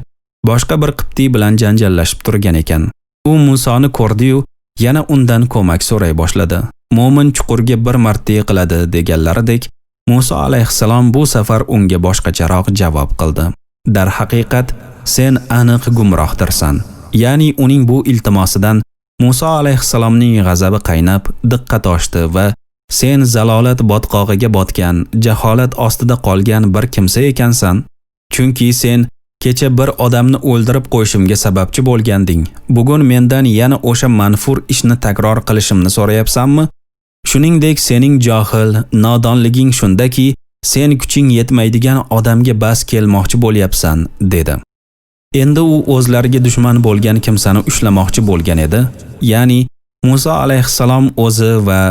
boshqa bir qibtiy bilan janjallashib turgan ekan. U Musoni ko'rdi-yu, yana undan ko'mak so'ray boshladi. Mo'min chuqurga bir marta yiqiladi deganlaridek, Musa alayhissalom bu safar unga boshqacharoq javob qildi. Dar haqiqat, sen aniq gumrohdirsan. Ya'ni uning bu iltimosidan Musa alayhissalomning g'azabi qaynab, diqqat oshdi va sen zalolat botqog'iga botgan, jaholat ostida qolgan bir kimsa ekansan. Chunki sen kecha bir odamni o'ldirib qo'yishimga sababchi bo'lganding. Bugun mendan yana o'sha manfur ishni takror qilishimni so'rayapsanmi? Shuningdek, sening johil, nodonliging shundaki, sen kuching yetmaydigan odamga bas kelmoqchi bo'lyapsan, dedi. Endi u o'zlariga dushman bo'lgan kimsani ushlamoqchi bo'lgan edi. Ya'ni Musa alayhissalom o'zi va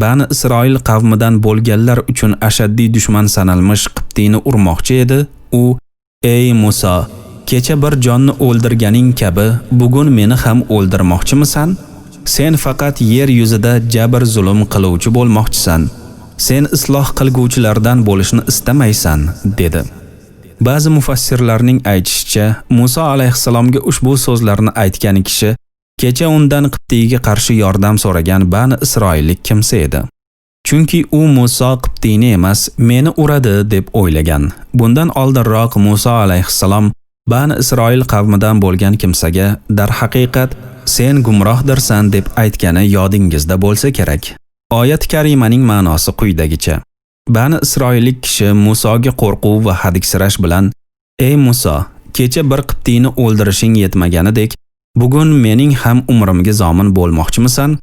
Bani Isroil qavmidan bo'lganlar uchun ashaddiy dushman sanalmish qibtiyni urmoqchi edi. U, ey Musa, kecha bir jonni o'ldirganing kabi bugun meni ham o'ldirmoqchimisan? Sen faqat yer yuzida jabr zulm qiluvchi bo'lmoqchisan. Sen isloh qilguvchilardan bo'lishni istamaysan, dedi. Ba'zi mufassirlarning aytishicha, Musa alayhissalomga ushbu so'zlarni aytgan kishi kecha undan qibtiyga qarshi yordam so'ragan Bani Isroillik kimsa edi. Chunki u Musa qibtiyni emas, meni uradi deb o'ylagan. Bundan oldinroq Musa alayhissalom Bani Isroil qavmidan bo'lgan kimsaga dar haqiqat sen gumrohdirsan deb aytgani yodingizda bo'lsa kerak. Oyat karimaning ma'nosi quyidagicha. Bani Isroillik kishi Musoga qo'rquv va hadiksirash bilan, ey Musa, kecha bir qibtiyni o'ldirishing yetmaganidek, bugun mening ham umrimga zomin bo'lmoqchimisan?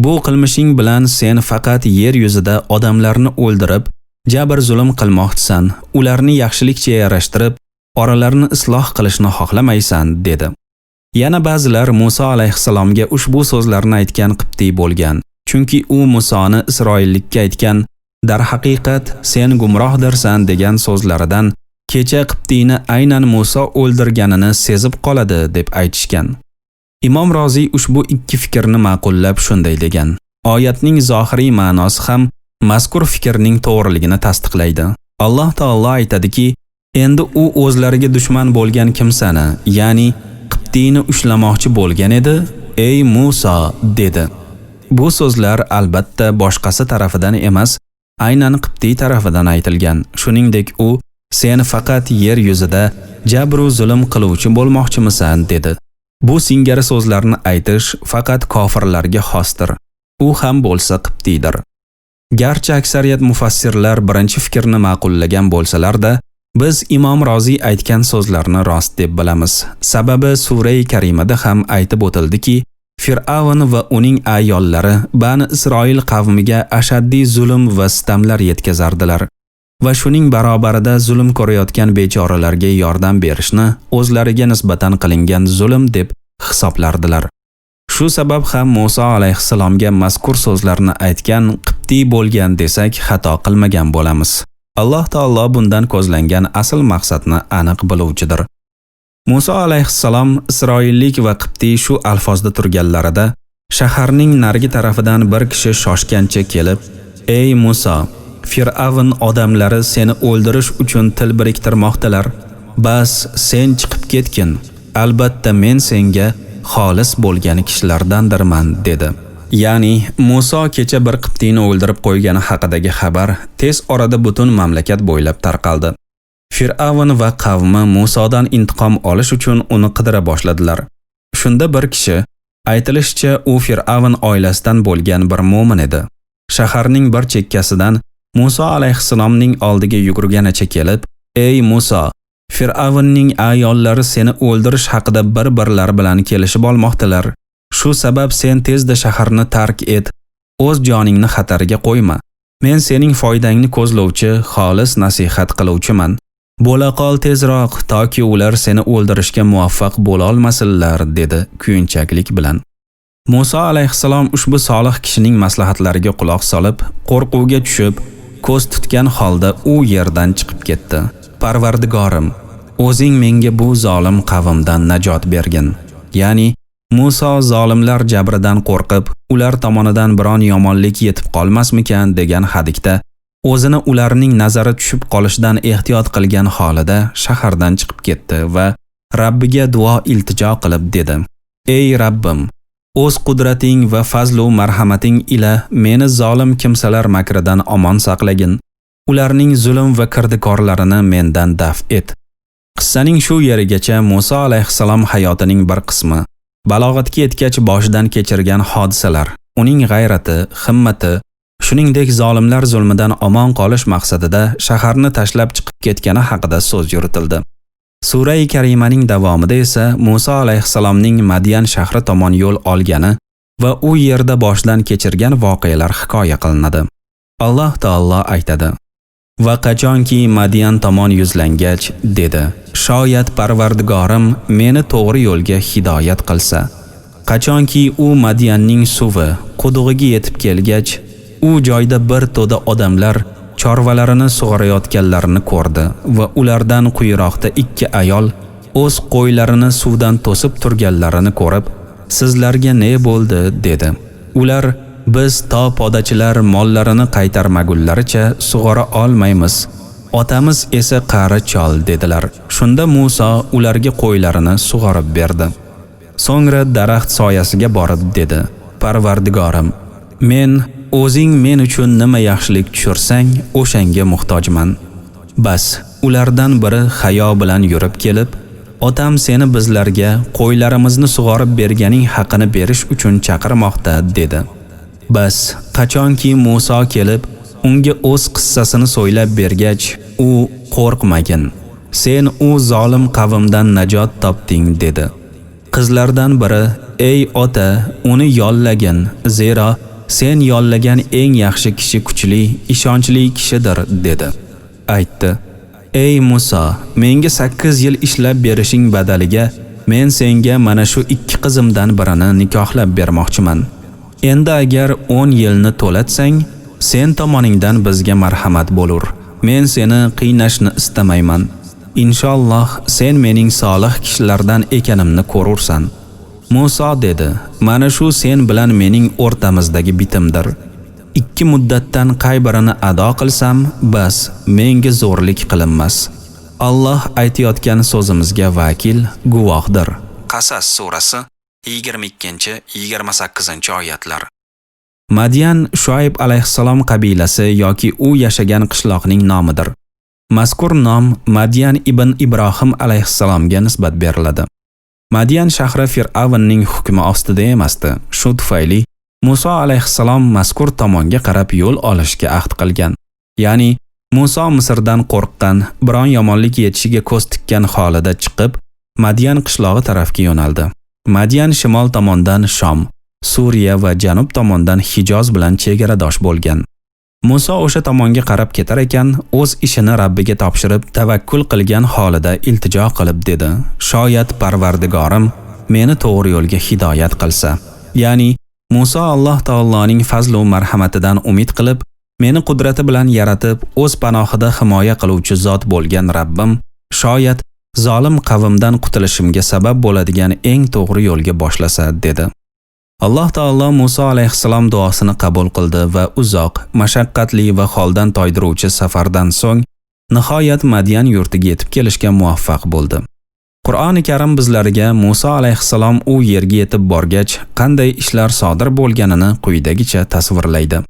Bu qilmishing bilan sen faqat yer yuzida odamlarni o'ldirib, jabr zulm qilmoqchisan, ularni yaxshilikcha yarashtirib, oralarini isloh qilishni xohlamaysan, dedi. Yana ba'zilar Musa alayhissalomga ushbu so'zlarni aytgan qibtiy bo'lgan. Chunki u Musoni Isroillikka aytgan, dar haqiqat sen gumrohdirsan degan so'zlaridan kecha qibtiyni aynan Musa o'ldirganini sezib qoladi deb aytishgan. Imom Roziy ushbu ikki fikrni ma'qullab shunday degan. Oyatning zohiriy ma'nosi ham mazkur fikrning to'g'riligini tasdiqlaydi. Alloh taolo aytadiki, endi u o'zlariga dushman bo'lgan kimsani, ya'ni qibtiyni ushlamoqchi bo'lgan edi. Ey Musa, dedi. Bu so'zlar albatta boshqasi tarafidan emas, aynan qibtiy tarafidan aytilgan. Shuningdek, u sen faqat yer yuzida jabr va zulm qiluvchi bo'lmoqchimisan, dedi. Bu singari so'zlarni aytish faqat kofirlarga xosdir. U ham bo'lsa qibtiydir. Garchi aksariyat mufassirlar birinchi fikrni ma'qullagan bo'lsalar-da, biz Imom Roziy aytgan so'zlarni rost deb bilamiz. Sababi sura-i karimada ham aytib o'tildiki, Fir'avn va uning ayollari Bani Isroil qavmiga ashaddiy zulm va sitamlar yetkazardilar va shuning barobarida zulm ko'rayotgan bechoralarga yordam berishni o'zlariga nisbatan qilingan zulm deb hisoblardilar. Shu sabab ham Musa alayhissalomga mazkur so'zlarni aytgan qibtiy bo'lgan desak xato qilmagan bo'lamiz. Alloh taolo bundan ko'zlangan asl maqsadni aniq biluvchidir. Musa alayhissalom Isroillik va qibtiy shu alfozda turganlarida shaharning narigi tarafidan bir kishi shoshgancha kelib, ey Musa, Fir'avn odamlari seni o'ldirish uchun til biriktirmoqdalar. Bas, sen chiqib ketgin. Albatta men senga xolis bo'lgan kishilardandirman, dedi. Ya'ni Muso kecha bir qibtiyni o'ldirib qo'ygani haqidagi xabar tez orada butun mamlakat bo'ylab tarqaldi. Fir'avn va qavmi Musodan intiqom olish uchun uni qidira boshladilar. Shunda bir kishi, aytilishicha u Fir'avn oilasidan bo'lgan bir mo'min edi. Shaharning bir chekkasidan Muso alayhissalomning oldiga yugurganicha kelib, "Ey Muso, Fir'avnning ayollari seni o'ldirish haqida bir-birlari bilan kelishib olmoqdalar. Shu sabab sen tezda shaharni tark et. O'z joningni xatarga qo'yma. Men sening foydangni ko'zlovchi, xolis nasihat qiluvchiman. Bo'la qol tezroq, toki ular seni o'ldirishga muvaffaq bo'la olmasinlar", dedi kuyunchaklik bilan. Muso alayhissalom ushbu solih kishining maslahatlariga quloq solib, qo'rquvga tushib, ko'z tutgan holda u yerdan chiqib ketdi. "Parvardigorim, o'zing menga bu zolim qavmdan najot bergin." Ya'ni Muso zolimlar jabridan qo'rqib, ular tomonidan biron yomonlik yetib qolmasmikan degan hadikda o'zini ularning nazari tushib qolishidan ehtiyot qilgan holida shahardan chiqib ketdi va Rabbiga duo iltijo qilib dedi: "Ey Rabbim, o'z qudrating va fazlu marhamating ila meni zolim kimsalar makridan omon saqlagin. Ularning zulm va kirdikorlarini mendan daf et." Qissaning shu yerigacha Muso alayhissalom hayotining bir qismi, balog'atga yetgach boshidan kechirgan hodisalar, uning g'ayrati, himmati, shuningdek zolimlar zulmidan omon qolish maqsadida shaharni tashlab chiqib ketgani haqida so'z yuritildi. Sura-i Karimaning davomida esa Muso alayhissalomning Madian shahri tomon yo'l olgani va u yerda boshidan kechirgan voqealar hikoya qilinadi. Alloh taolo aytadi: "Va qachonki Madian tomon yuzlangach, dedi: Shoyat Parvardigorim meni to'g'ri yo'lga hidoyat qilsa. Qachonki u Madianning suvi qudug'iga yetib kelgach, u joyda bir to'da odamlar chorvalarini sug'orayotganlarini ko'rdi va ulardan quyiroqda ikki ayol o'z qo'ylarini suvdan to'sib turganlarini ko'rib, sizlarga ne bo'ldi?" dedi. Ular: "Biz to podachilar mollarini qaytarmagunlaricha sug'ora olmaymiz. Otamiz esa qari chol", dedilar. Shunda Muso ularga qo'ylarini sug'orib berdi. So'ngra daraxt soyasiga borib dedi: "Parvardigorim, men o'zing men uchun nima yaxshilik tushirsang, o'shanga muhtojman." Bas, ulardan biri hayo bilan yurib kelib, "Otam seni bizlarga qo'ylarimizni sug'orib berganing haqini berish uchun chaqirmoqda", dedi. Bas, qachonki Muso kelib, unga o'z qissasini so'ylab bergach, u "Qo'rqmagin. Sen u zolim qavmdan najot topding", dedi. Qizlardan biri: "Ey ota, uni yollagin, zero sen yollagan eng yaxshi kishi kuchli, ishonchli kishidir", dedi. Aytdi: "Ey Muso, menga 8 yil ishlab berishing badaliga men senga mana shu ikki qizimdan birini nikohlab bermoqchiman. Endi agar 10 yilni to'latsang, sen tomoningdan bizga marhamat bo'lur. Men seni qiynashni istamayman. Inshaalloh sen mening solih kishilardan ekanimni ko'rursan." Muso dedi: "Mana shu sen bilan mening o'rtamizdagi bitimdir. 2 muddatdan qay birini ado qilsam, bas, menga zo'rlik qilinmas. Alloh aytayotgan so'zimizga vakil, guvohdir." Qasas surasi 22-28 oyatlar. Madian Shuayb alayhissalom qabilasi yoki u yashagan qishloqning nomidir. Mazkur nom Madian ibn Ibrohim alayhissalomga nisbat beriladi. Madian shahri Fir'avnning hukmi ostida emasdi. Shu tufayli Muso alayhissalom mazkur tomonga qarab yo'l olishga ahd qilgan. Ya'ni Muso Misrdan qo'rqqan, biron yomonlik yetishiga ko'z tikkan holida chiqib, Madian qishlog'i tarafga yo'naldi. Madian shimol tomondan Shom, Suriya va janub tomondan Hijoz bilan chegaradosh bo'lgan. Muso o'sha tomonga qarab ketar ekan, o'z ishini Rabbiga topshirib, tavakkul qilgan holida iltijo qilib dedi: "Shoyat Parvardigorim meni to'g'ri yo'lga hidoyat qilsa." Ya'ni Muso Alloh taoloning fazl va marhamatidan umid qilib, meni qudrati bilan yaratib, o'z panohida himoya qiluvchi zot bo'lgan Rabbim shoyat zolim qavmdan qutulishimga sabab bo'ladigan eng to'g'ri yo'lga boshlasa, dedi. Alloh taolo Muso alayhissalom duosini qabul qildi va uzoq, mashaqqatli va holdan toydiruvchi safardan so'ng nihoyat Madian yurtiga yetib kelishga muvaffaq bo'ldi. Qur'oni Karim bizlarga Musa alayhissalom u yerga yetib borgach, qanday ishlar sodir bo'lganini quyidagicha tasvirlaydi.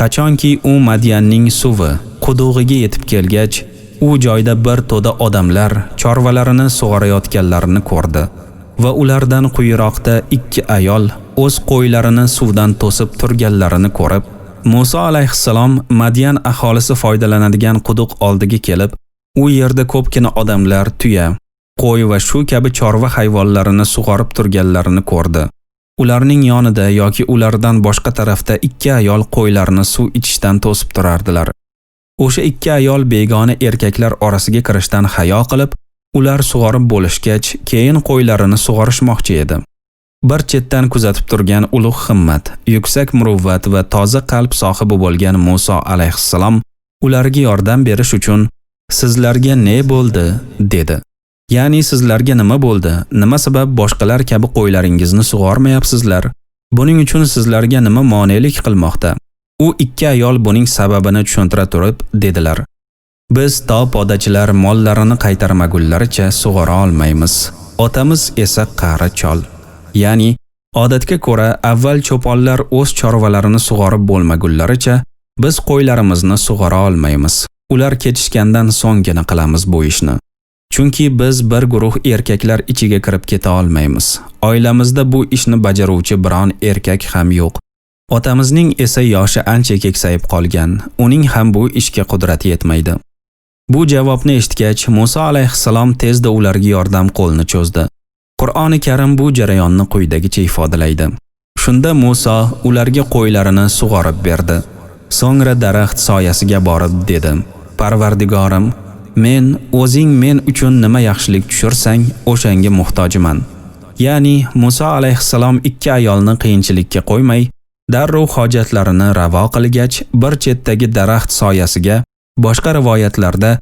Qachonki u Madyanning suvi, qudug'iga yetib kelgach, u joyda bir to'da odamlar chorvalarini sug'orayotganlarini ko'rdi va ulardan quyiroqda ikki ayol o'z qo'ylarini suvdan to'sib turganlarini ko'rib, Musa alayhissalom Madyan aholisi foydalanadigan quduq oldiga kelib, u yerda ko'pgina odamlar tuya, qo'y va shu kabi chorva hayvonlarini sug'orib turganlarini ko'rdi. Ularning yonida yoki ulardan boshqa tarafda ikki ayol qo'ylarini suv ichishdan to'sib turardilar. O'sha ikki ayol begona erkaklar orasiga kirishdan hayo qilib, ular sug'orib bo'lishgach, keyin qo'ylarini sug'orishmoqchi edi. Bir chetdan kuzatib turgan ulug' himmat, yuksak muruvvat va toza qalb sohibi bo'lgan Musa alayhissalom ularga yordam berish uchun "Sizlarga ne bo'ldi?" dedi. Ya'ni sizlarga nima bo'ldi? Nima sabab boshqalar kabi qo'ylaringizni sug'ormayapsizlar? Buning uchun sizlarga nima monelik qilmoqda? U ikki ayol buning sababini tushuntira turib dedilar: "Biz to podachilar mollarini qaytarmagunlaricha sug'ora olmaymiz. Otamiz esa qari chol." Ya'ni odatga ko'ra avval cho'ponlar o'z chorvalarini sug'orib bo'lmagunlaricha biz qo'ylarimizni sug'ora olmaymiz. Ular ketishgandan so'nggina qilamiz bu ishni. Chunki biz bir guruh erkaklar ichiga kirib keta olmaymiz. Oilamizda bu ishni bajaruvchi biron erkak ham yo'q. Otamizning esa yoshi ancha keksayib qolgan. Uning ham bu ishga qudrati yetmaydi. Bu javobni eshitgach, Musa alayhissalom tezda ularga yordam qo'lini cho'zdi. Qur'oni Karim bu jarayonni quyidagicha ifodalaydi. Shunda Musa ularga qo'ylarini sug'orib berdi. So'ngra daraxt soyasiga borib dedi: "Parvardigorim, men o'zing men uchun nima yaxshilik tushirsang, o'shanga muhtojman." Ya'ni Musa alayhissalom ikki ayolni qiyinchilikka qo'ymay, darrov hojatlarini ravo qilgach, bir chetdagi daraxt soyasiga, boshqa rivoyatlarda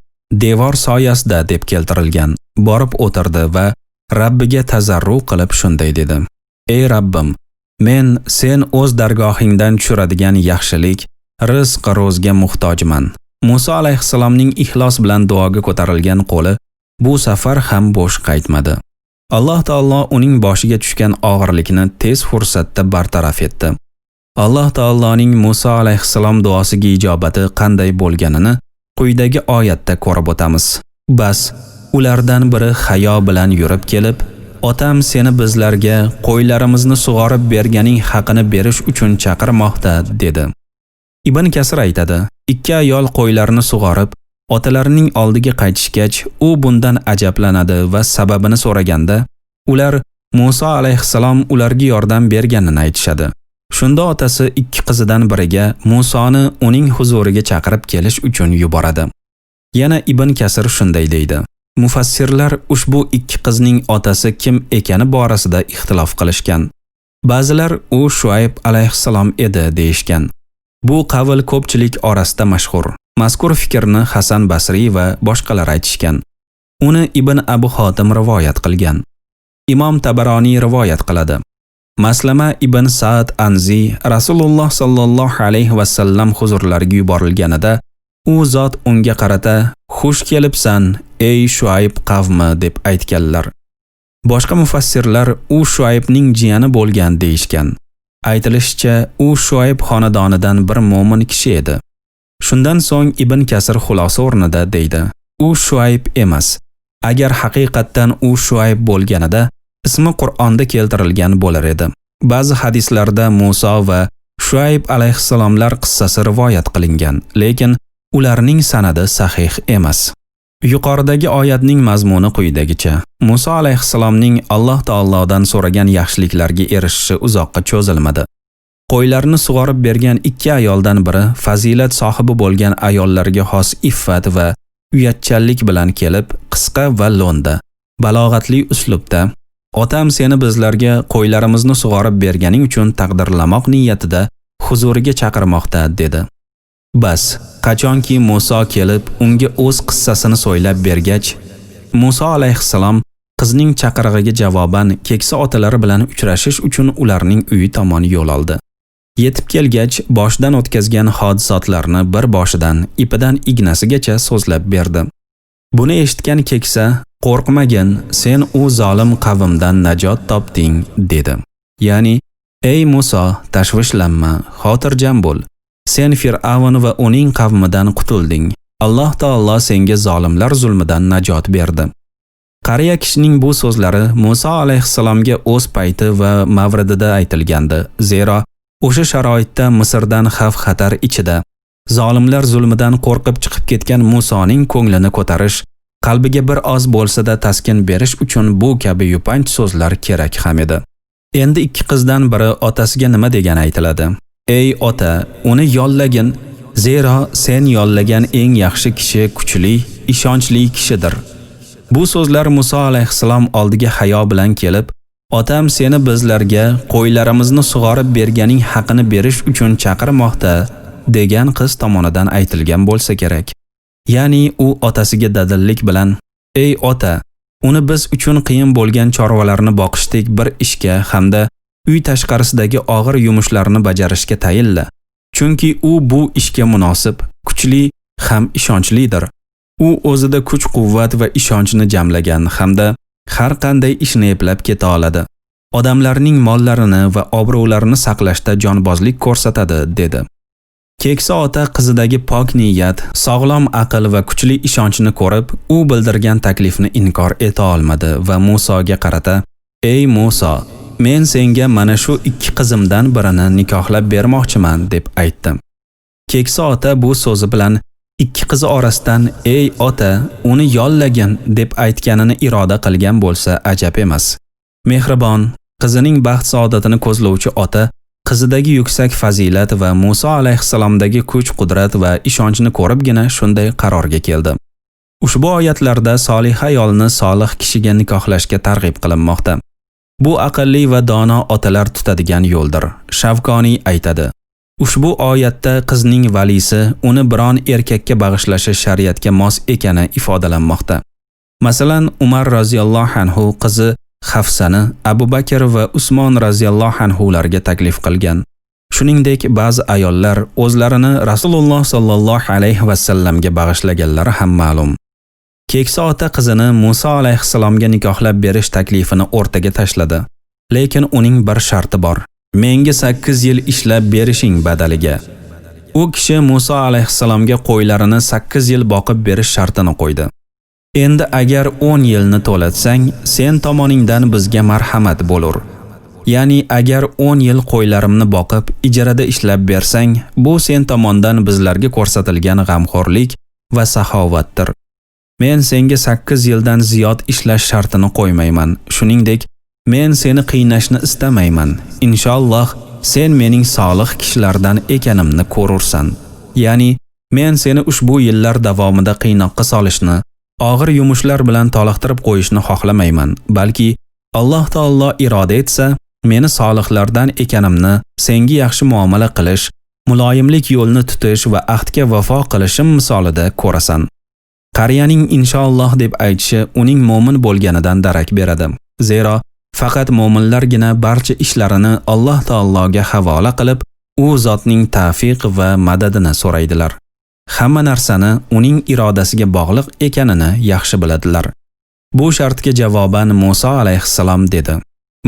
devor soyasida deb keltirilgan, borib o'tirdi va Rabbiga tazarru qilib shunday dedi: "Ey Rabbim, men sen o'z dargohingdan tushiradigan yaxshilik, rizq, ro'zga muhtojman." Musa alayhissalomning ixlos bilan duoga ko'tarilgan qo'li bu safar ham bo'sh qaytmadi. Alloh taolo uning boshiga tushgan og'irlikni tez fursatda bartaraf etdi. Alloh taoloning Musa alayhissalom duosiga ijobati qanday bo'lganini quyidagi oyatda ko'rib o'tamiz. Bas, ulardan biri hayo bilan yurib kelib, "Otam seni bizlarga qo'ylarimizni sug'orib berganing haqini berish uchun chaqirmoqda" dedi. Ibn Kasir aytadi: Ikki ayol qo'ylarini sug'orib, otalarining oldiga qaytishgach, u bundan ajablanadi va sababini so'raganda, ular Musa alayhissalom ularga yordam berganini aytishadi. Shunda otasi ikki qizidan biriga Musoni uning huzuriga chaqirib kelish uchun yuboradi. Yana Ibn Kasir shunday deydi: Mufassirlar ushbu ikki qizning otasi kim ekani borasida ixtilof qilishgan. Ba'zilar u Shuayb alayhissalom edi deyishgan. Bu qavl ko'pchilik orasida mashhur. Mazkur fikrni Hasan Basri va boshqalar aytishgan. Uni Ibn Abu Xotim rivoyat qilgan. Imom Tabaroniy rivoyat qiladi. Maslama ibn Sa'd Anzi Rasululloh sallallohu alayhi va sallam huzurlariga yuborilganida, u zot unga qarata: "Xush kelibsan, ey Shuayb qavmi" deb aytganlar. Boshqa mufassirlar u Shuaybning jiyani bo'lgan deyishgan. Aytilishicha, u Shuayb xonadonidan bir mo'min kishi edi. Shundan so'ng Ibn Kasir xulosa o'rnida deydi: U Shuayb emas. Agar haqiqatdan u Shuayb bo'lganida, ismi Qur'onda keltirilgan bo'lar edi. Ba'zi hadislarda Musa va Shuayb alayhissalomlar qissasi rivoyat qilingan, lekin ularning sanadi sahih emas. Yuqoridagi oyatning mazmuni quyidagicha: Musa alayhissalomning Alloh taolodan so'ragan yaxshiliklarga erishishi uzoqqa cho'zilmadi. Qo'ylarni sug'orib bergan ikki ayoldan biri fazilat sohibi bo'lgan ayollarga xos iffat va uyatchanlik bilan kelib, qisqa va lo'nda, balog'atli uslubda: "Otam seni bizlarga qo'ylarimizni sug'orib berganing uchun taqdirlamoq niyatida huzuriga chaqirmoqda" dedi. Bas, qachonki Musa kelib, unga o'z qissasini so'ylab bergach, Musa alayhissalom qizning chaqirig'iga javoban keksa otalari bilan uchrashish uchun ularning uyi tomon yo'l oldi. Yetib kelgach, boshdan o'tkazgan hodisotlarni bir boshidan ipidan ignasigacha so'zlab berdi. Buni eshitgan keksa: "Qo'rqmagin, sen u zolim qavmdan najot topding" dedi. Ya'ni, ey Musa, tashvishlanma, xotirjam bo'l. Sen Fir'avn va uning qavmidan qutulding. Alloh taolo senga zolimlar zulmidan najot berdi. Qariya kishining bu so'zlari Musa alayhissalomga o'z payti va mavridida aytilgandi. Zero o'sha sharoitda Misrdan xavf-xatar ichida zolimlar zulmidan qo'rqib chiqib ketgan Musoning ko'nglini ko'tarish, qalbiga bir oz bo'lsa-da taskin berish uchun bu kabi yupanch so'zlar kerak ham edi. Endi ikki qizdan biri otasiga nima degan aytiladi? Ey ota, uni yollagin, zero sen yollagan eng yaxshi kishi kuchli, ishonchli kishidir. Bu so'zlar Musa alayhissalom oldiga hayo bilan kelib, otam seni bizlarga qo'ylarimizni sug'orib berganing haqini berish uchun chaqirmoqda degan qiz tomonidan aytilgan bo'lsa kerak. Ya'ni u otasiga dadillik bilan, ey ota, uni biz uchun qiyin bo'lgan chorvalarni boqishdek bir ishga hamda uy tashqarisidagi og'ir yumushlarni bajarishga tayinla. Chunki u bu ishga munosib, kuchli ham ishonchlidir. U o'zida kuch-quvvat va ishonchni jamlagan hamda har qanday ishni eplab keta oladi. Odamlarning mollarini va obro'larini saqlashda jonbozlik ko'rsatadi, dedi. Keksa ota qizidagi pok niyat, sog'lom aql va kuchli ishonchni ko'rib, u bildirgan taklifni inkor eta olmadi va Musoga qarata, "Ey Muso, men senga mana shu ikki qizimdan birini nikohlab bermoqchiman" deb aytdi. Keksa ota bu so'zi bilan ikki qizi orasidan "Ey ota, uni yollagin" deb aytganini iroda qilgan bo'lsa ajab emas. Mehribon, qizining baxt saodatini ko'zlovchi ota qizidagi yuksak fazilat va Musa alayhissalomdagi kuch-qudrat va ishonchni ko'ribgina shunday qarorga keldi. Ushbu oyatlarda solih ayolni solih kishiga nikohlashga targ'ib qilinmoqda. Bu aqlli va dono otalar tutadigan yo'ldir. Shavkoniy aytadi. Ushbu oyatda qizning valisi uni biron erkakka bag'ishlashi shariatga mos ekani ifodalanmoqda. Masalan, Umar roziyallohu anhu qizi Hafsani Abu Bakr va Usmon roziyallohu anhularga taklif qilgan. Shuningdek, ba'zi ayollar o'zlarini Rasululloh sallallohu alayhi va sallamga bag'ishlaganlari ham ma'lum. Keksa ota qizini Musa alayhissalomga nikohlab berish taklifini o'rtaga tashladi. Lekin uning bir sharti bor. Menga 8 yil ishlab berishing badaliga. U kishi Musa alayhissalomga qo'ylarini 8 yil boqib berish shartini qo'ydi. Endi agar 10 yilni to'latsang, sen tomoningdan bizga marhamat bo'lur. Ya'ni agar 10 yil qo'ylarimni boqib ijarada ishlab bersang, bu sen tomondan bizlarga ko'rsatilgan g'amxo'rlik va saxovatdir. Men senga 8 yildan ziyod ishlash shartini qo'ymayman. Shuningdek, men seni qiynashni istamayman. Inshaalloh sen mening solih kishilardan ekanimni ko'rursan. Ya'ni men seni ushbu yillar davomida qiynoqqa solishni, og'ir yumushlar bilan toliqtirib qo'yishni xohlamayman, balki Alloh taolo iroda etsa, meni solihlardan ekanimni, senga yaxshi muomala qilish, muloyimlik yo'lini tutish va ahdga vafo qilishim misolida ko'rasan. Qariyaning inshaalloh deb aytishi uning mo'min bo'lganidan darak beradi. Zero faqat mo'minlargina barcha ishlarini Alloh taologa havola qilib, u zotning tavfiq va madadini so'raydilar. Hamma narsani uning irodasiga bog'liq ekanini yaxshi biladilar. Bu shartga javoban Musa alayhissalom dedi: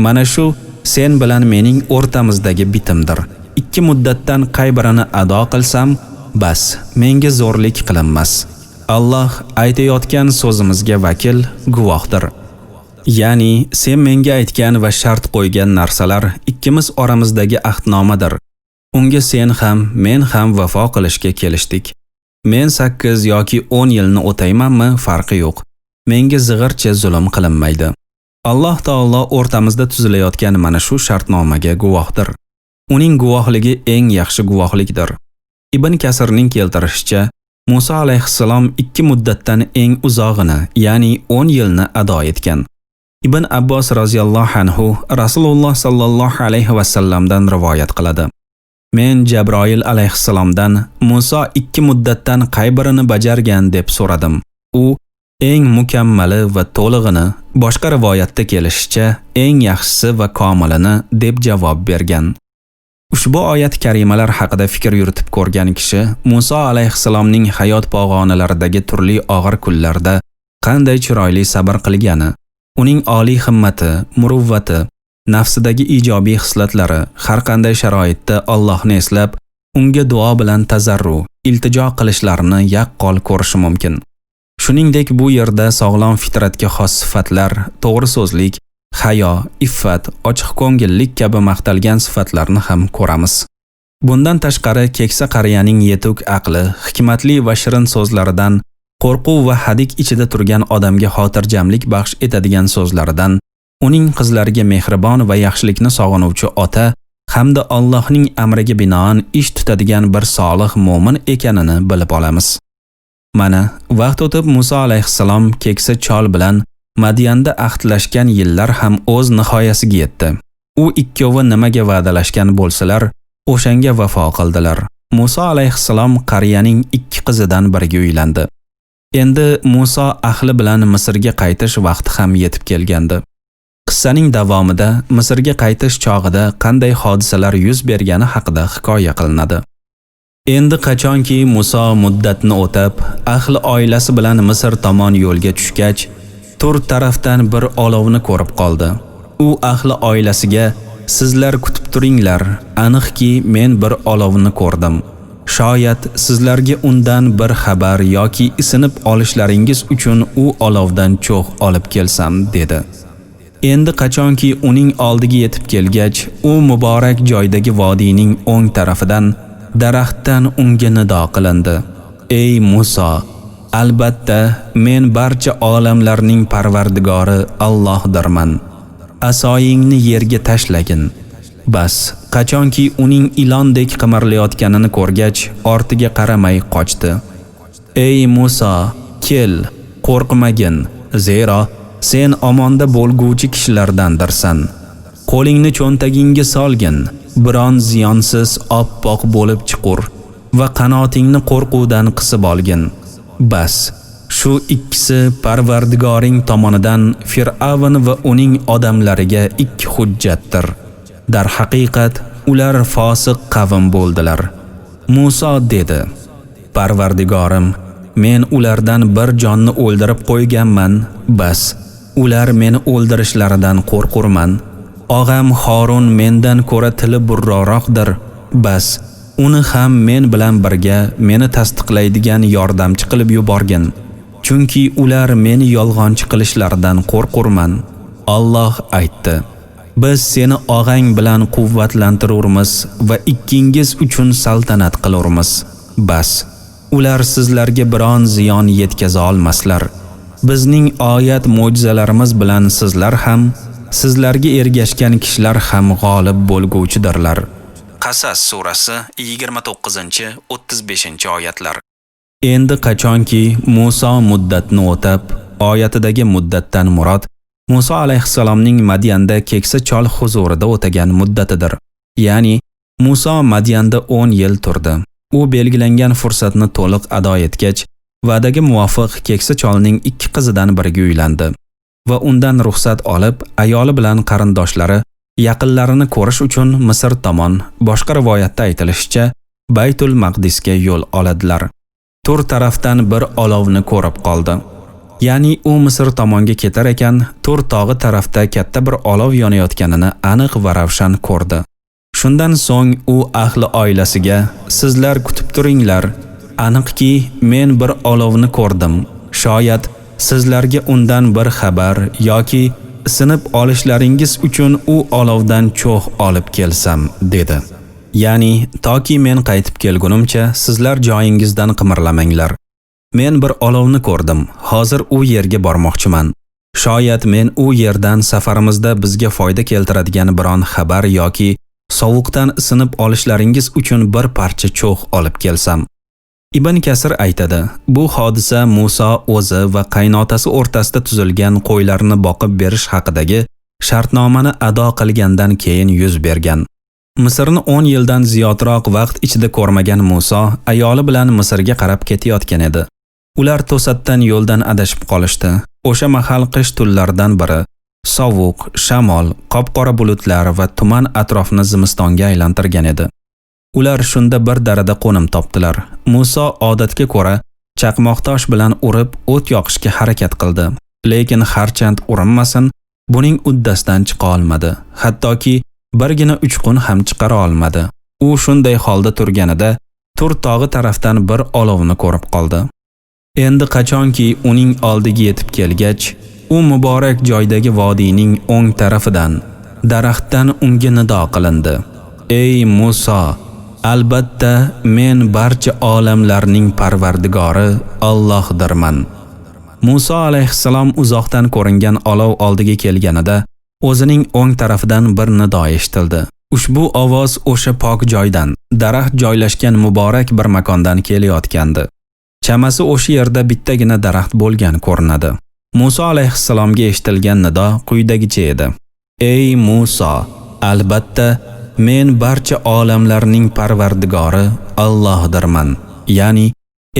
"Mana shu sen bilan mening o'rtamizdagi bitimdir. 2 muddatdan qay birini ado qilsam, bas, menga zo'rlik qilinmas. Alloh aytayotgan so'zimizga vakil, guvohdir." Ya'ni sen menga aytgan va shart qo'ygan narsalar ikkimiz oramizdagi ahdnomadir. Unga sen ham, men ham vafo qilishga kelishdik. Men 8 yoki 10 yilni o'taymanmi, farqi yo'q. Menga zig'ircha zulm qilinmaydi. Alloh taolo o'rtamizda tuzilayotgan mana shu shartnomaga guvohdir. Uning guvohligi eng yaxshi guvohlikdir. Ibn Kasirning keltirishicha, Musa alayhissalom 2 muddatdan eng uzog'ini, ya'ni 10 yilni ado etgan. Ibn Abbos roziyallohu anhu Rasululloh sallallohu alayhi va sallamdan rivoyat qiladi. Men Jabroil alayhissalomdan Musa 2 muddatdan qay birini bajargan deb so'radim. U eng mukammali va to'lig'ini, boshqa rivoyatda kelishicha eng yaxshisi va komilini deb javob bergan. Ushbu oyat karimalar haqida fikr yuritib ko'rgan kishi Musa alayhissalomning hayot pog'onalaridagi turli og'ir kunlarda qanday chiroyli sabr qilgani, uning oliy himmati, muruvvati, nafsidagi ijobiy hislatlari har qanday sharoitda Allohni eslab, unga duo bilan tazarru, iltijo qilishlarini yaqqol ko'rish mumkin. Shuningdek, bu yerda sog'lom fitratga xos sifatlar, to'g'ri so'zlik, hayo, iffat, ochiqko'ngillik kabi maqtalgan sifatlarni ham ko'ramiz. Bundan tashqari, keksa qariyaning yetuk aqli, hikmatli va shirin so'zlaridan, qo'rquv va hadik ichida turgan odamga xotirjamlik baxsh etadigan so'zlaridan, uning qizlariga mehribon va yaxshilikni sog'inuvchi ota hamda Allohning amriga binoan ish tutadigan bir solih mo'min ekanini bilib olamiz. Mana, vaqt o'tib Musa alayhissalom keksa chol bilan Madyanda ahdlashgan yillar ham o'z nihoyasiga yetdi. U ikkovi nimaga va'dalashgan bo'lsalar, o'shanga vafo qildilar. Musa alayhissalom qariyaning 2 qizidan biriga uylandi. Endi Musa ahli bilan Misrga qaytish vaqti ham yetib kelgandi. Qissaning davomida Misrga qaytish chog'ida qanday hodisalar yuz bergani haqida hikoya qilinadi. Endi qachonki Musa muddatni o'tab, ahli oilasi bilan Misr tomon yo'lga tushgach, tur tarafdan bir olovni ko'rib qoldi. U ahli oilasiga: "Sizlar kutib turinglar, aniqki men bir olovni ko'rdim. Shoyat sizlarga undan bir xabar yoki isinib olishlaringiz uchun u olovdan cho'g' olib kelsam" dedi. Endi qachonki uning oldiga yetib kelgach, u muborak joydagi vodiyning o'ng tarafidan daraxtdan unga nido qilindi: "Ey Musa, albatta men barcha olamlarning parvardigori Allohdirman. Asoyingni yerga tashlagin." Bas, qachonki uning ilondek qimirlayotganini ko'rgach, ortiga qaramay qochdi. "Ey Musa, kel, qo'rqmagin, zero sen omonda bo'lguvchi kishilardandirsan. Qo'lingni cho'ntagingga solgin, biron ziyonsiz oppoq bo'lib chiqur va qanotingni qo'rquvdan qisib olgin." Bas, shu ikkisi Parvardigoring tomonidan Fir'avn va uning odamlariga 2 hujjatdir. Dar haqiqat ular fosiq qavm bo'ldilar. Musa dedi: "Parvardigorim, men ulardan bir jonni o'ldirib qo'yganman. Bas, ular meni o'ldirishlaridan qo'rqurman. Og'am Harun mendan ko'ra tili burroqdir. Bas, uni ham men bilan birga meni tasdiqlaydigan yordamchi qilib yuborgin. Chunki ular meni yolg'onchi qilishlaridan qo'rqurman." Alloh aytdi: "Biz seni og'ang bilan quvvatlantiramiz va ikkingiz uchun saltanat qilamiz. Bas, ular sizlarga biron ziyon yetkaza olmaslar. Bizning oyat mo'jizalarimiz bilan sizlar ham, sizlarga ergashgan kishilar ham g'olib bo'lguvchidirlar." Qasas surasi 29-35 oyatlar. Endi qachonki Musa muddatni o'tab, oyatidagi muddatdan murod Musa alayhissalomning Madyanda keksa chol huzurida o'tagan muddatidir. Ya'ni Musa Madyanda 10 yil turdi. U belgilangan fursatni to'liq ado etgach, va'daga muvofiq keksa cholning 2 qizidan biriga uylandi va undan ruxsat olib, ayoli bilan qarindoshlari yaqinlarini ko'rish uchun Misr tomon, boshqa rivoyatda aytilishicha, Baytul Maqdisga yo'l oladilar. Tur tarafdan bir olovni ko'rib qoldi. Ya'ni u Misr tomonga ketar ekan, Tur tog'i tarafda katta bir olov yonayotganini aniq va ravshan ko'rdi. Shundan so'ng u ahli oilasiga: "Sizlar kutib turinglar, aniqki men bir olovni ko'rdim. Shoyat sizlarga undan bir xabar yoki isinib olishlaringiz uchun u olovdan cho'g' olib kelsam" dedi. Ya'ni toki men qaytib kelgunimcha sizlar joyingizdan qimirlamanglar. Men bir olovni ko'rdim. Hozir u yerga bormoqchiman. Shoyat men u yerdan safarimizda bizga foyda keltiradigan biron xabar yoki sovuqdan isinib olishlaringiz uchun bir parcha cho'g' olib kelsam. Ibn Kasir aytadi, bu hodisa Musa o'zi va qaynotasi o'rtasida tuzilgan qo'ylarni boqib berish haqidagi shartnomani ado qilgandan keyin yuz bergan. Misrni 10 yildan ziyodroq vaqt ichida ko'rmagan Musa ayoli bilan Misrga qarab ketayotgan edi. Ular to'satdan yo'ldan adashib qolishdi. O'sha mahal qish tunlaridan biri, sovuq, shamol, qop-qora bulutlar va tuman atrofni zimistonga aylantirgan edi. Ular shunda bir darada qo'nim topdilar. Musa odatga ko'ra chaqmoq tosh bilan urib o't yoqishga harakat qildi. Lekin harchand urinmasin, buning uddasidan chiqa olmadi. Hattoki birgina uchqun ham chiqara olmadi. U shunday holda turganida Tur tog'i tarafdan bir olovni ko'rib qoldi. Endi qachonki uning oldiga yetib kelgach, u muborak joydagi vodiyning o'ng tarafidan daraxtdan unga nido qilindi. Ey Musa, albatta men barcha olamlarning parvardigori Allohdirman. Musa alayhissalom uzoqdan ko'ringan olov oldiga kelganida o'zining o'ng tarafidan bir nido eshitildi. Ushbu ovoz o'sha pok joydan, daraxt joylashgan muborak bir makondan kelayotgandi. Chamasi o'sha yerda bittagina daraxt bo'lgan ko'rinadi. Musa alayhissalomga eshitilgan nido quyidagicha edi. Ey Musa, albatta men barcha olamlarning parvardigori Allohdirman. Ya'ni,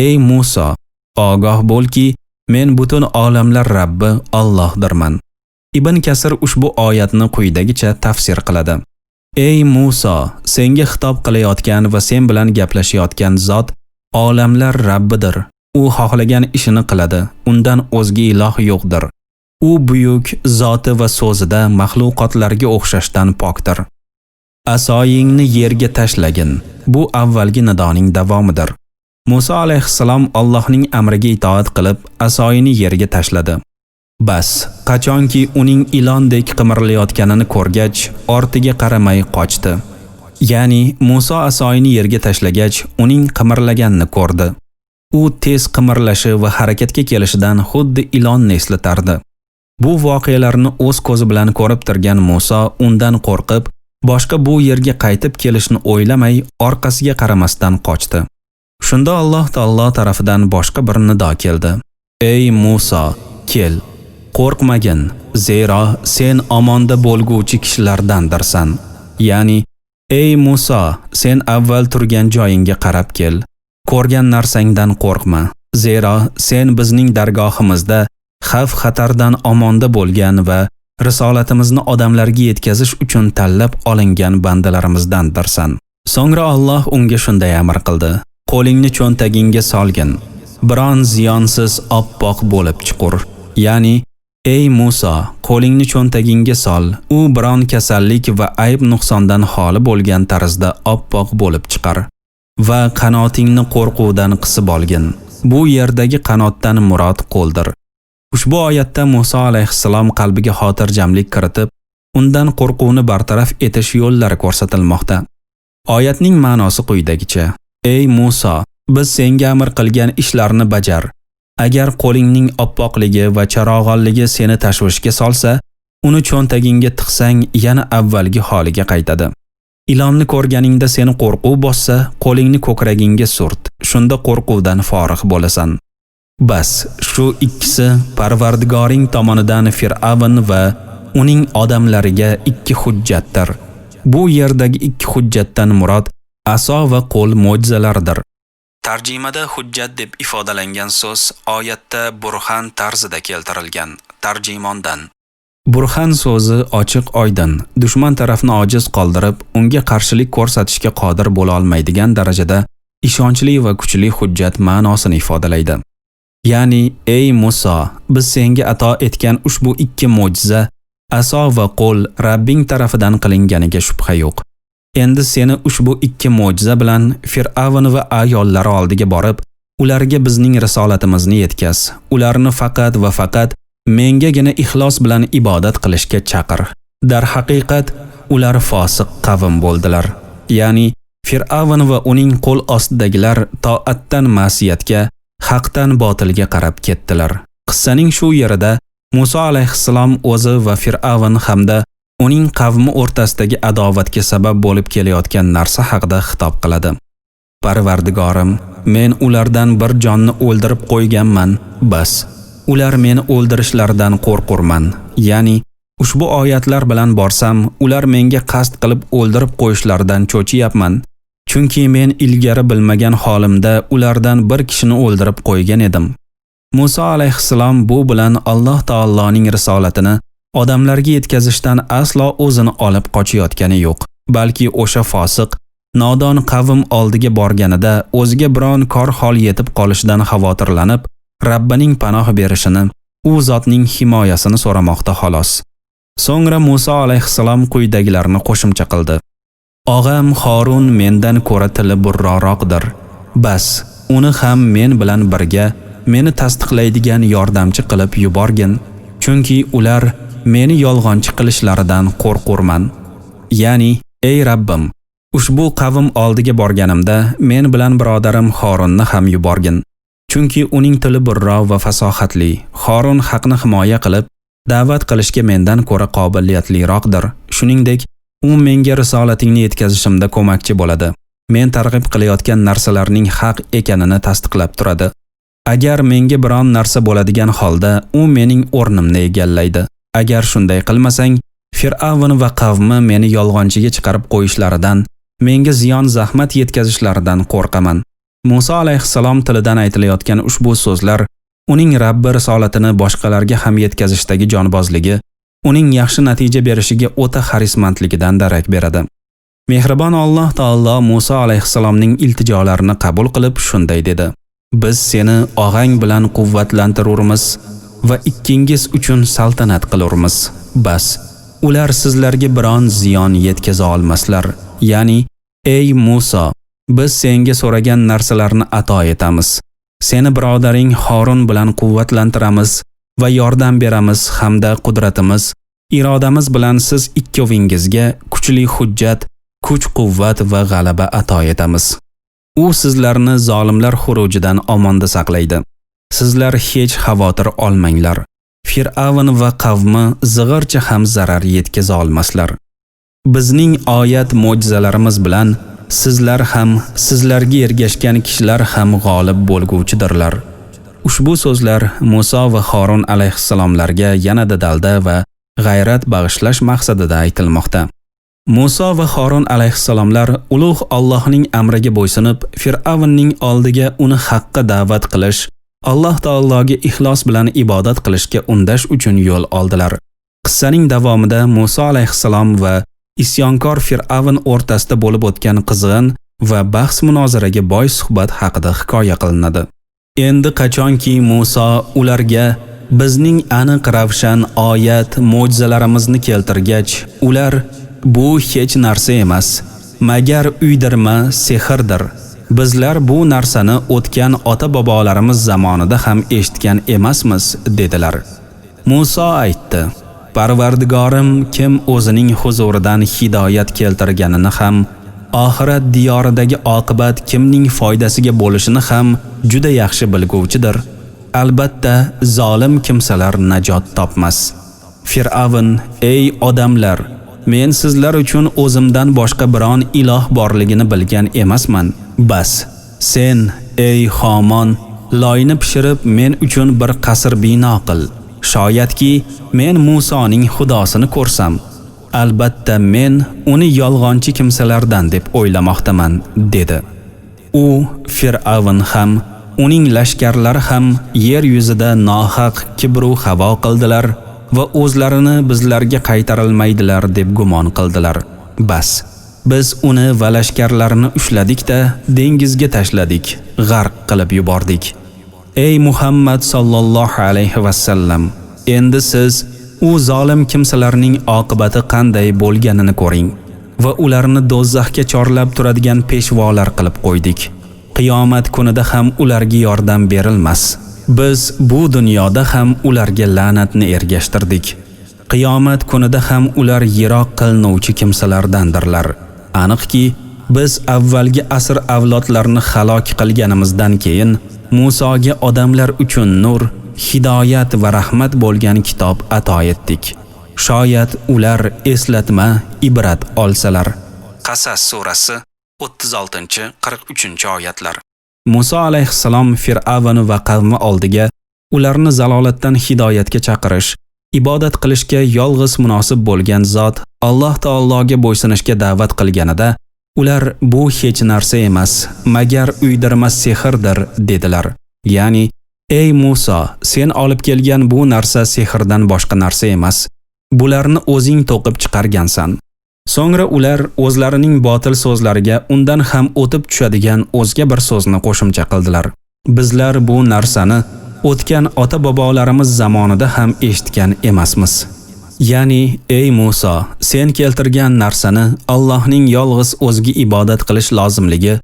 ey Musa, ogoh bo'lki, men butun olamlar Rabbi Allohdirman. Ibn Kasir ushbu oyatni quyidagicha tafsir qiladi. Ey Musa, senga xitob qilayotgan va sen bilan gaplashayotgan zot olamlar Rabbidir. U xohlagan ishini qiladi. Undan o'zga iloh yo'qdir. U buyuk zoti va so'zida maxluqotlarga o'xshashdan pokdir. Asoyingni yerga tashlagin. Bu avvalgi nidoning davomidir. Musa alayhissalom Allohning amriga itoat qilib, asoyini yerga tashladi. Bas, qachonki uning ilondek qimirlayotganini ko'rgach, ortiga qaramay qochdi. Ya'ni Musa asoyini yerga tashlagach, uning qimirlaganini ko'rdi. U tez qimirlashi va harakatga kelishidan xuddi ilonni eslatardi. Bu voqealarni o'z ko'zi bilan ko'rib turgan Musa undan qo'rqib, boshqa bu yerga qaytib kelishni o'ylamay, orqasiga qaramasdan qochdi. Shunda Alloh taolo tarafidan boshqa bir nido keldi. Ey Musa, kel. Qo'rqmagin, zero sen omonda bo'lguvchi kishilardandirsan. Ya'ni, ey Musa, sen avval turgan joyingga qarab kel. Ko'rgan narsangdan qo'rqma. Zero sen bizning dargohimizda xavf-xatardan omonda bo'lgan va risolatimizni odamlarga yetkazish uchun tanlab olingan bandalarimizdandirsan. So'ngra Alloh unga shunday amr qildi. Qo'lingni cho'ntagingga solgin. Biron ziyonsiz oppoq bo'lib chiqur. Ya'ni, ey Musa, qo'lingni cho'ntagingga sol. U biron kasallik va ayb nuqsondan xoli bo'lgan tarzda oppoq bo'lib chiqar. Va qanotingni qo'rquvdan qisib olgin. Bu yerdagi qanotdan murod qo'ldir. Ushbu oyatda Musa alayhissalom qalbiga xotirjamlik kiritib, undan qo'rquvni bartaraf etish yo'llari ko'rsatilmoqda. Oyatning ma'nosi quyidagicha: Ey Musa, biz senga amr qilgan ishlarni bajar. Agar qo'lingning oppoqligi va charog'onligi seni tashvishga solsa, uni cho'ntagingga tiqsang yana avvalgi holiga qaytadi. Ilonni ko'rganingda seni qo'rquv bossa, qo'lingni ko'kragingga surt. Shunda qo'rquvdan forig' bo'lasan. Bas, shu ikkisi Parvardigoring tomonidan Fir'avn va uning odamlariga ikki hujjatdir. Bu yerdagi ikki hujjatdan murod aso va qo'l mo'jizalardir. Tarjimada hujjat deb ifodalangan so'z oyatda burhan tarzida keltirilgan. Tarjimondan. Burhan so'zi ochiq oydin, dushman tarafni ojiz qoldirib, unga qarshilik ko'rsatishga qodir bo'la olmaydigan darajada ishonchli va kuchli hujjat ma'nosini ifodalaydi. Ya'ni, ey Musa, biz senga ato etgan ushbu ikki mo'jiza, aso va qo'l Rabbing tarafidan qilinganiga shubha yo'q. Endi seni ushbu ikki mo'jiza bilan Fir'avn va ayollari oldiga borib, ularga bizning risolatimizni yetkaz. Ularni faqat va faqat mengagina ixlos bilan ibodat qilishga chaqir. Dar haqiqat ular fosiq qavm bo'ldilar. Ya'ni Fir'avn va uning qo'l ostidagilar toatdan ma'siyatga, haqdan botilga qarab ketdilar. Qissaning shu yerida Musa alayhissalom o'zi va Fir'avn hamda uning qavmi o'rtasidagi adovatga sabab bo'lib kelayotgan narsa haqida xitob qiladi. Parvardigorim, men ulardan bir jonni o'ldirib qo'yganman, bas. Ular meni o'ldirishlaridan qo'rqurman. Ya'ni, ushbu oyatlar bilan borsam, ular menga qasd qilib o'ldirib qo'yishlaridan cho'chiyapman. Chunki men ilgari bilmagan holimda ulardan bir kishini o'ldirib qo'ygan edim. Musa alayhissalom bu bilan Alloh taoloning risolatini odamlarga yetkazishdan aslo o'zini olib qochayotgani yo'q, balki o'sha fosiq Nodon qavm oldiga borganida o'ziga biron kor hol yetib qolishidan xavotirlanib, Rabbining panoh berishini, u zotning himoyasini so'ramoqda xolos. So'ngra Musa alayhissalom quyidagilarni qo'shimcha qildi. Og'am Harun mendan ko'ra tili burroroqdir. Bas, uni ham men bilan birga meni tasdiqlaydigan yordamchi qilib yuborgin, chunki ular meni yolg'onchi qilishlaridan qo'rqurman. Ya'ni, ey Rabbim, ushbu qavm oldiga borganimda men bilan birodarim Harunni ham yuborgin. Chunki uning tili burro va fasohatli. Harun haqni himoya qilib, da'vat qilishga mendan ko'ra qobiliyatliroqdir. Shuningdek, u menga risolatingni yetkazishimda ko'makchi bo'ladi. Men targ'ib qilayotgan narsalarning haq ekanini tasdiqlab turadi. Agar menga biron narsa bo'ladigan holda, u mening o'rnimni egallaydi. Agar shunday qilmasang, Fir'avn va qavmi meni yolg'onchiga chiqarib qo'yishlaridan, menga ziyon zahmat yetkazishlaridan qo'rqaman. Musa alayhissalom tilidan aytilayotgan ushbu so'zlar uning Rabbi risolatini boshqalarga ham yetkazishdagi jonbozligi, uning yaxshi natija berishiga o'ta harismandligidan darak beradi. Mehribon Alloh taolo Musa alayhissalomning iltijolarini qabul qilib shunday dedi: Biz seni og'ang bilan quvvatlantirurmiz va ikkingiz uchun saltanat qilurmiz. Bas, ular sizlarga biron ziyon yetkaza olmaslar. Ya'ni, ey Musa, biz senga so'ragan narsalarni ato etamiz. Seni birodaring Harun bilan quvvatlantiramiz va yordam beramiz hamda qudratimiz, irodamiz bilan siz ikkovingizga kuchli hujjat, kuch-quvvat va g'alaba ato etamiz. U sizlarni zolimlar xurujidan omonda saqlaydi. Sizlar hech xavotir olmanglar. Fir'avn va qavmi zig'ircha ham zarar yetkaza olmaslar. Bizning oyat mo'jizalarimiz bilan sizlar ham, sizlarga ergashgan kishilar ham g'olib bo'lguvchidirlar. Ushbu so'zlar Musa va Harun alayhissalomlarga yanada dalda va g'ayrat bag'ishlash maqsadida aytilmoqda. Musa va Harun alayhissalomlar ulug' Allohning amriga bo'ysunib, Fir'avnning oldiga uni haqqa da'vat qilish, Alloh taologa ixlos bilan ibodat qilishga undash uchun yo'l oldilar. Qissaning davomida Musa alayhissalom va isyonkor Fir'avn o'rtasida bo'lib o'tgan qizg'in va bahs-munozaraga boy suhbat haqida hikoya qilinadi. Endi qachonki Musa ularga bizning aniq ravshan oyat, mo'jizalarimizni keltirgach, ular bu hech narsa emas, magar uydirma, sehrdir. Bizlar bu narsani o'tgan ota-bobolarimiz zamonida ham eshitgan emasmiz, dedilar. Musa aytdi: Parvardigorim kim o'zining huzuridan hidoyat keltirganini ham, oxirat diyoridagi oqibat kimning foydasiga bo'lishini ham juda yaxshi bilguvchidir. Albatta, zolim kimsalar najot topmas. Fir'avn: ey odamlar, men sizlar uchun o'zimdan boshqa biron iloh borligini bilgan emasman. Bas, sen, ey Hamon, loyni pishirib men uchun bir qasr bino qil. Shoyatki men Musoning xudosini ko'rsam, albatta men uni yolg'onchi kimsalardan deb o'ylamoqdaman, dedi. U, Fir'avn ham, uning lashkarlari ham yer yuzida nohaq kibru havo qildilar va o'zlarini bizlarga qaytarilmaydilar deb gumon qildilar. Bas, biz uni va lashkarlarini ushladik-da, dengizga tashladik, g'arq qilib yubordik. Ey Muhammad sallallohu alayhi va sallam, endi siz u zolim kimsalarning oqibati qanday bo'lganini ko'ring va ularni do'zaxga chorlab turadigan peshvolar qilib qo'ydik. Qiyomat kunida ham ularga yordam berilmas. Biz bu dunyoda ham ularga la'natni ergashtirdik. Qiyomat kunida ham ular yiroq qilinuvchi kimsalardandirlar. Aniqki, biz avvalgi asr avlodlarini halok qilganimizdan keyin Musoga odamlar uchun nur, hidoyat va rahmat bo'lgan kitob ato etdik. Shoyat ular eslatma, ibrat olsalar. Qasas surasi 36-43 oyatlar. Musa alayhissalom Fir'avn va qavmi oldiga ularni zalolatdan hidoyatga chaqirish, ibodat qilishga yolg'iz munosib bo'lgan zot Alloh taologa bo'ysunishga da'vat qilganida, ular bu hech narsa emas, magar uydirma sehrdir, dedilar. Ya'ni, ey Musa, sen olib kelgan bu narsa sehrdan boshqa narsa emas. Bularni o'zing to'qib chiqargansan. So'ngra ular o'zlarining botil so'zlariga undan ham o'tib tushadigan o'zga bir so'zni qo'shimcha qildilar. Bizlar bu narsani o'tgan ota-bobolarimiz zamonida ham eshitgan emasmiz. Ya'ni, ey Musa, sen keltirgan narsani Allohning yolg'iz o'ziga ibodat qilish lozimligi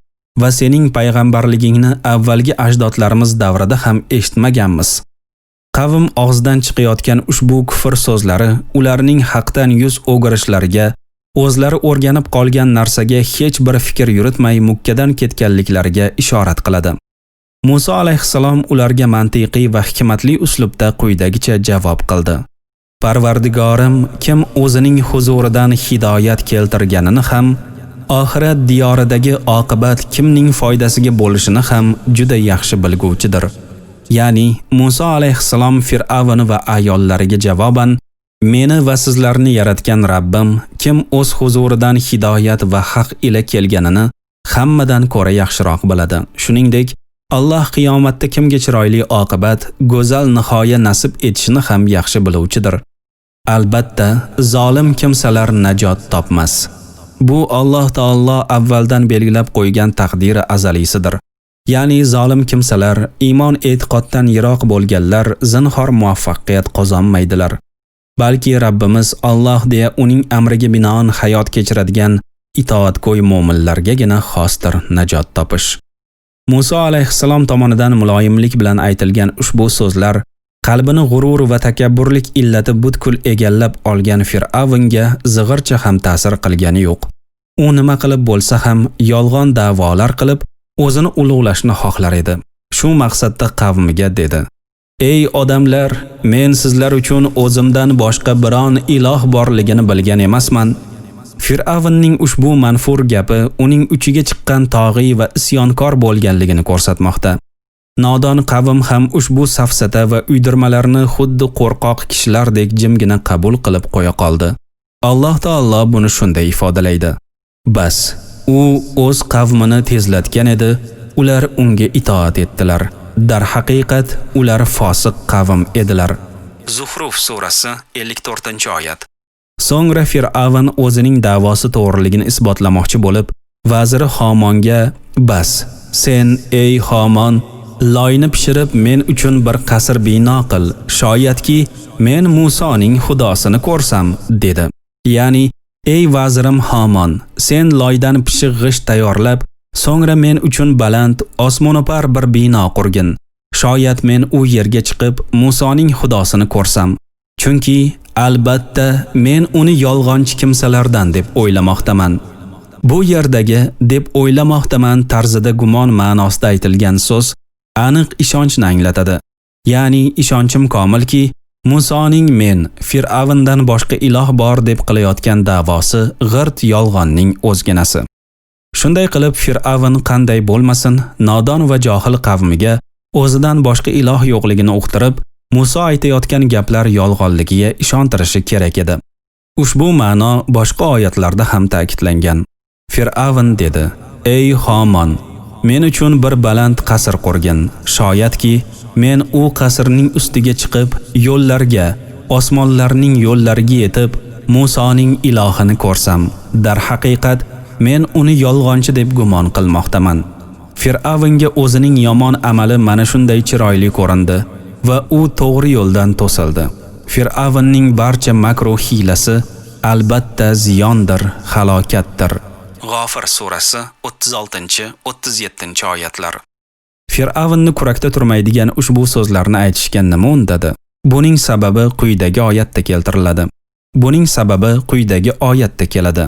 va sening payg'ambarligingni avvalgi ajdodlarimiz davrida ham eshitmaganmiz. Qavm og'zidan chiqayotgan ushbu kufr so'zlari ularning haqdan yuz o'girishlariga, o'zlari o'rganib qolgan narsaga hech bir fikr yuritmay mukkadan ketganliklariga ishorat qiladi. Musa alayhissalom ularga mantiqiy va hikmatli uslubda quyidagicha javob qildi. Parvardigorim kim o'zining huzuridan hidoyat keltirganini ham, oxirat diyoridagi oqibat kimning foydasiga bo'lishini ham juda yaxshi bilguvchidir. Ya'ni Musa alayhissalom Fir'avn va ayollariga javoban: "Meni va sizlarni yaratgan Rabbim kim o'z huzuridan hidoyat va haq ila kelganini hammadan ko'ra yaxshiroq biladi. Shuningdek, Alloh qiyomatda kimga chiroyli oqibat, go'zal nihoya nasib etishini ham yaxshi biluvchidir. Albatta, zolim kimsalar najot topmas. Bu Alloh taolo avvaldan belgilab qo'ygan taqdiri azaliysidir. Ya'ni zolim kimsalar, iymon e'tiqoddan yiroq bo'lganlar zinhor muvaffaqiyat qozonmaydilar. Balki Rabbimiz Alloh deya uning amriga binoan hayot kechiradigan itoatgo'y mo'minlargagina xosdir najot topish." Musa alayhissalom tomonidan muloyimlik bilan aytilgan ushbu so'zlar qalbini g'urur va takabburlik illati butkul egallab olgan Fir'avnga zig'ircha ham ta'sir qilgani yo'q. U nima qilib bo'lsa ham yolg'on da'volar qilib o'zini ulug'lashni xohlar edi. Shu maqsadda qavmiga dedi: "Ey odamlar, men sizlar uchun o'zimdan boshqa biron iloh borligini bilgan emasman." Fir'avnning ushbu manfur gapi uning uchiga chiqqan tog'iy va isyonkor bo'lganligini ko'rsatmoqda. Nodon qavm ham ushbu safsata va uydirmalarni xuddi qo'rqoq kishilardek jimgina qabul qilib qo'ya qoldi. Alloh taolo buni shunday ifodalaydi: "Bas, u o'z qavmini tezlatgan edi, ular unga itoat etdilar. Darhaqiqat ular fosiq qavm edilar." Zuhruf surasi 54-oyat. So'ngra Fir'avn o'zining da'vosi to'g'riligini isbotlamoqchi bo'lib, vaziri Homonga: "Bas, sen ey Homon, loyni pishirib men uchun bir qasr bino qil, shoyatki men Musoning xudosini ko'rsam", dedi. Ya'ni, ey vazirim Homon, sen loydan pishiq g'isht tayyorlab, so'ngra men uchun baland, osmono'par bir bino qurgin. Shoyat men u yerga chiqib Musoning xudosini ko'rsam. Chunki albatta men uni yolg'onchi kimsalardan deb o'ylamoqdaman. Bu yerdagi deb o'ylamoqdaman tarzida gumon ma'nosida aytilgan so'z aniq ishonchni anglatadi. Ya'ni ishonchim komilki, Musoning men Fir'avndan boshqa iloh bor deb qilayotgan da'vosi g'irt yolg'onning o'zginasi. Shunday qilib Fir'avn qanday bo'lmasin, nodon va johil qavmiga o'zidan boshqa iloh yo'qligini uqtirib, Muso aytayotgan gaplar yolg'onligiga ishontirishi kerak edi. Ushbu ma'no boshqa oyatlarda ham ta'kidlangan. Fir'avn dedi: "Ey Homon, men uchun bir baland qasr qurgin. Shoyatki men u qasrning ustiga chiqib, yo'llarga, osmonlarning yo'llariga yetib, Musoning ilohini ko'rsam. Darhaqiqat men uni yolg'onchi deb gumon qilmoqdaman." Fir'avnga o'zining yomon amali mana shunday chiroyli ko'rindi va u to'g'ri yo'ldan to'sildi. Fir'avnning barcha makru hiylasi albatta ziyondir, halokatdir. G'ofir surasi 36-37 oyatlar. Fir'avnni kurakda turmaydigan ushbu so'zlarni aytishga nima undadi? Buning sababi quyidagi oyatda keltiriladi. Buning sababi quyidagi oyatda keladi.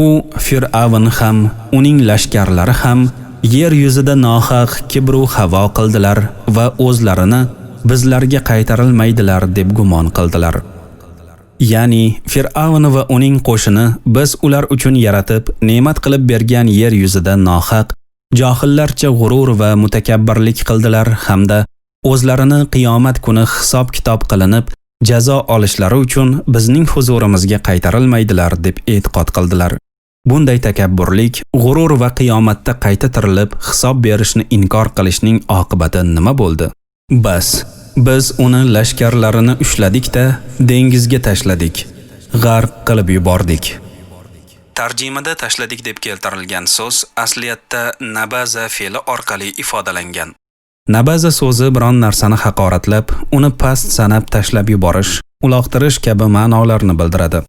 U Fir'avn ham, uning lashkarlari ham yer yuzida nohaq kibru havo qildilar va o'zlarini bizlarga qaytarilmaydilar deb gumon qildilar. Ya'ni Fir'avn va uning qo'shini biz ular uchun yaratib, ne'mat qilib bergan yer yuzida nohaq, johillarcha g'urur va mutakabbirlik qildilar hamda o'zlarini qiyomat kuni hisob-kitob qilinib, jazo olishlari uchun bizning huzurimizga qaytarilmaydilar deb e'tiqod qildilar. Bunday takabburlik, g'urur va qiyomatda qayta tirilib hisob berishni inkor qilishning oqibati nima bo'ldi? Bas, biz uni lashkarlarini ushladik-da, dengizga tashladik, g'arq qilib yubordik. Tarjimada tashladik deb keltirilgan so'z asliyatda nabaza fe'li orqali ifodalangan. Nabaza so'zi biron narsani haqoratlab, uni past sanab tashlab yuborish, uloqtirish kabi ma'nolarni bildiradi.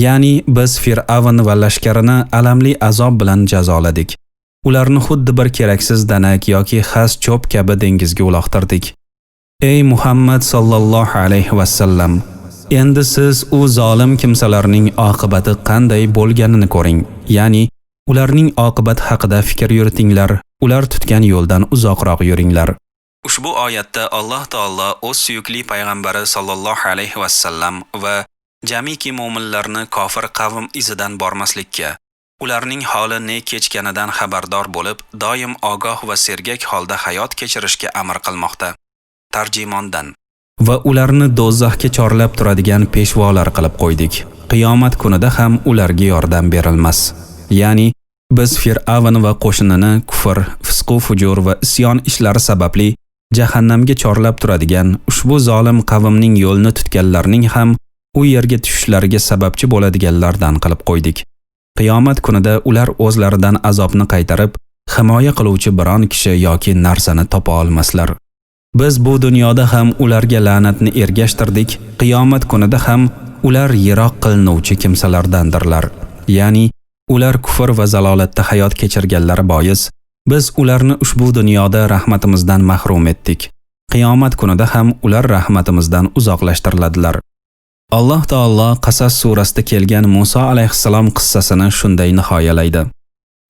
Ya'ni biz Fir'avn va lashkarini alamli azob bilan jazoladik. Ularni xuddi bir keraksiz danak yoki xas cho'p kabi dengizga uloqtirdik. Ey Muhammad sallallohu alayhi va sallam, endi siz u zolim kimsalarning oqibati qanday bo'lganini ko'ring. Ya'ni ularning oqibati haqida fikr yuritinglar, ular tutgan yo'ldan uzoqroq yuringlar. Ushbu oyatda Alloh taolo o'z suyukli payg'ambari sallallohu alayhi va sallam va jamiki mu'minlarni kofir qavm izidan bormaslikka, ularning holi ne kechganidan xabardor bo'lib, doim ogoh va sergak holda hayot kechirishga amr qilmoqda. Tarjimondan: va ularni do'zaxga chorlab turadigan peshvolar qilib qo'ydik. Qiyomat kunida ham ularga yordam berilmas. Ya'ni biz Fir'avn va qo'shinini kufr, fisq va fujur va isyon ishlari sababli jahannamga chorlab turadigan ushbu zolim qavmning yo'lni tutganlarning ham u yerga tushishlariga sababchi bo'ladiganlardan qilib qo'ydik. Qiyomat kunida ular o'zlaridan azobni qaytarib, himoya qiluvchi biron kishi yoki narsani topa olmaslar. Biz bu dunyoda ham ularga la'natni ergashtirdik, qiyomat kunida ham ular yiroq qilinuvchi kimsalardandirlar. Ya'ni ular kufr va zalolatda hayot kechirganlari bois biz ularni ushbu dunyoda rahmatimizdan mahrum etdik. Qiyomat kunida ham ular rahmatimizdan uzoqlashtiriladilar. Alloh taolo Qasas surasida kelgan Musa alayhissalom qissasini shunday nihoyalaydi.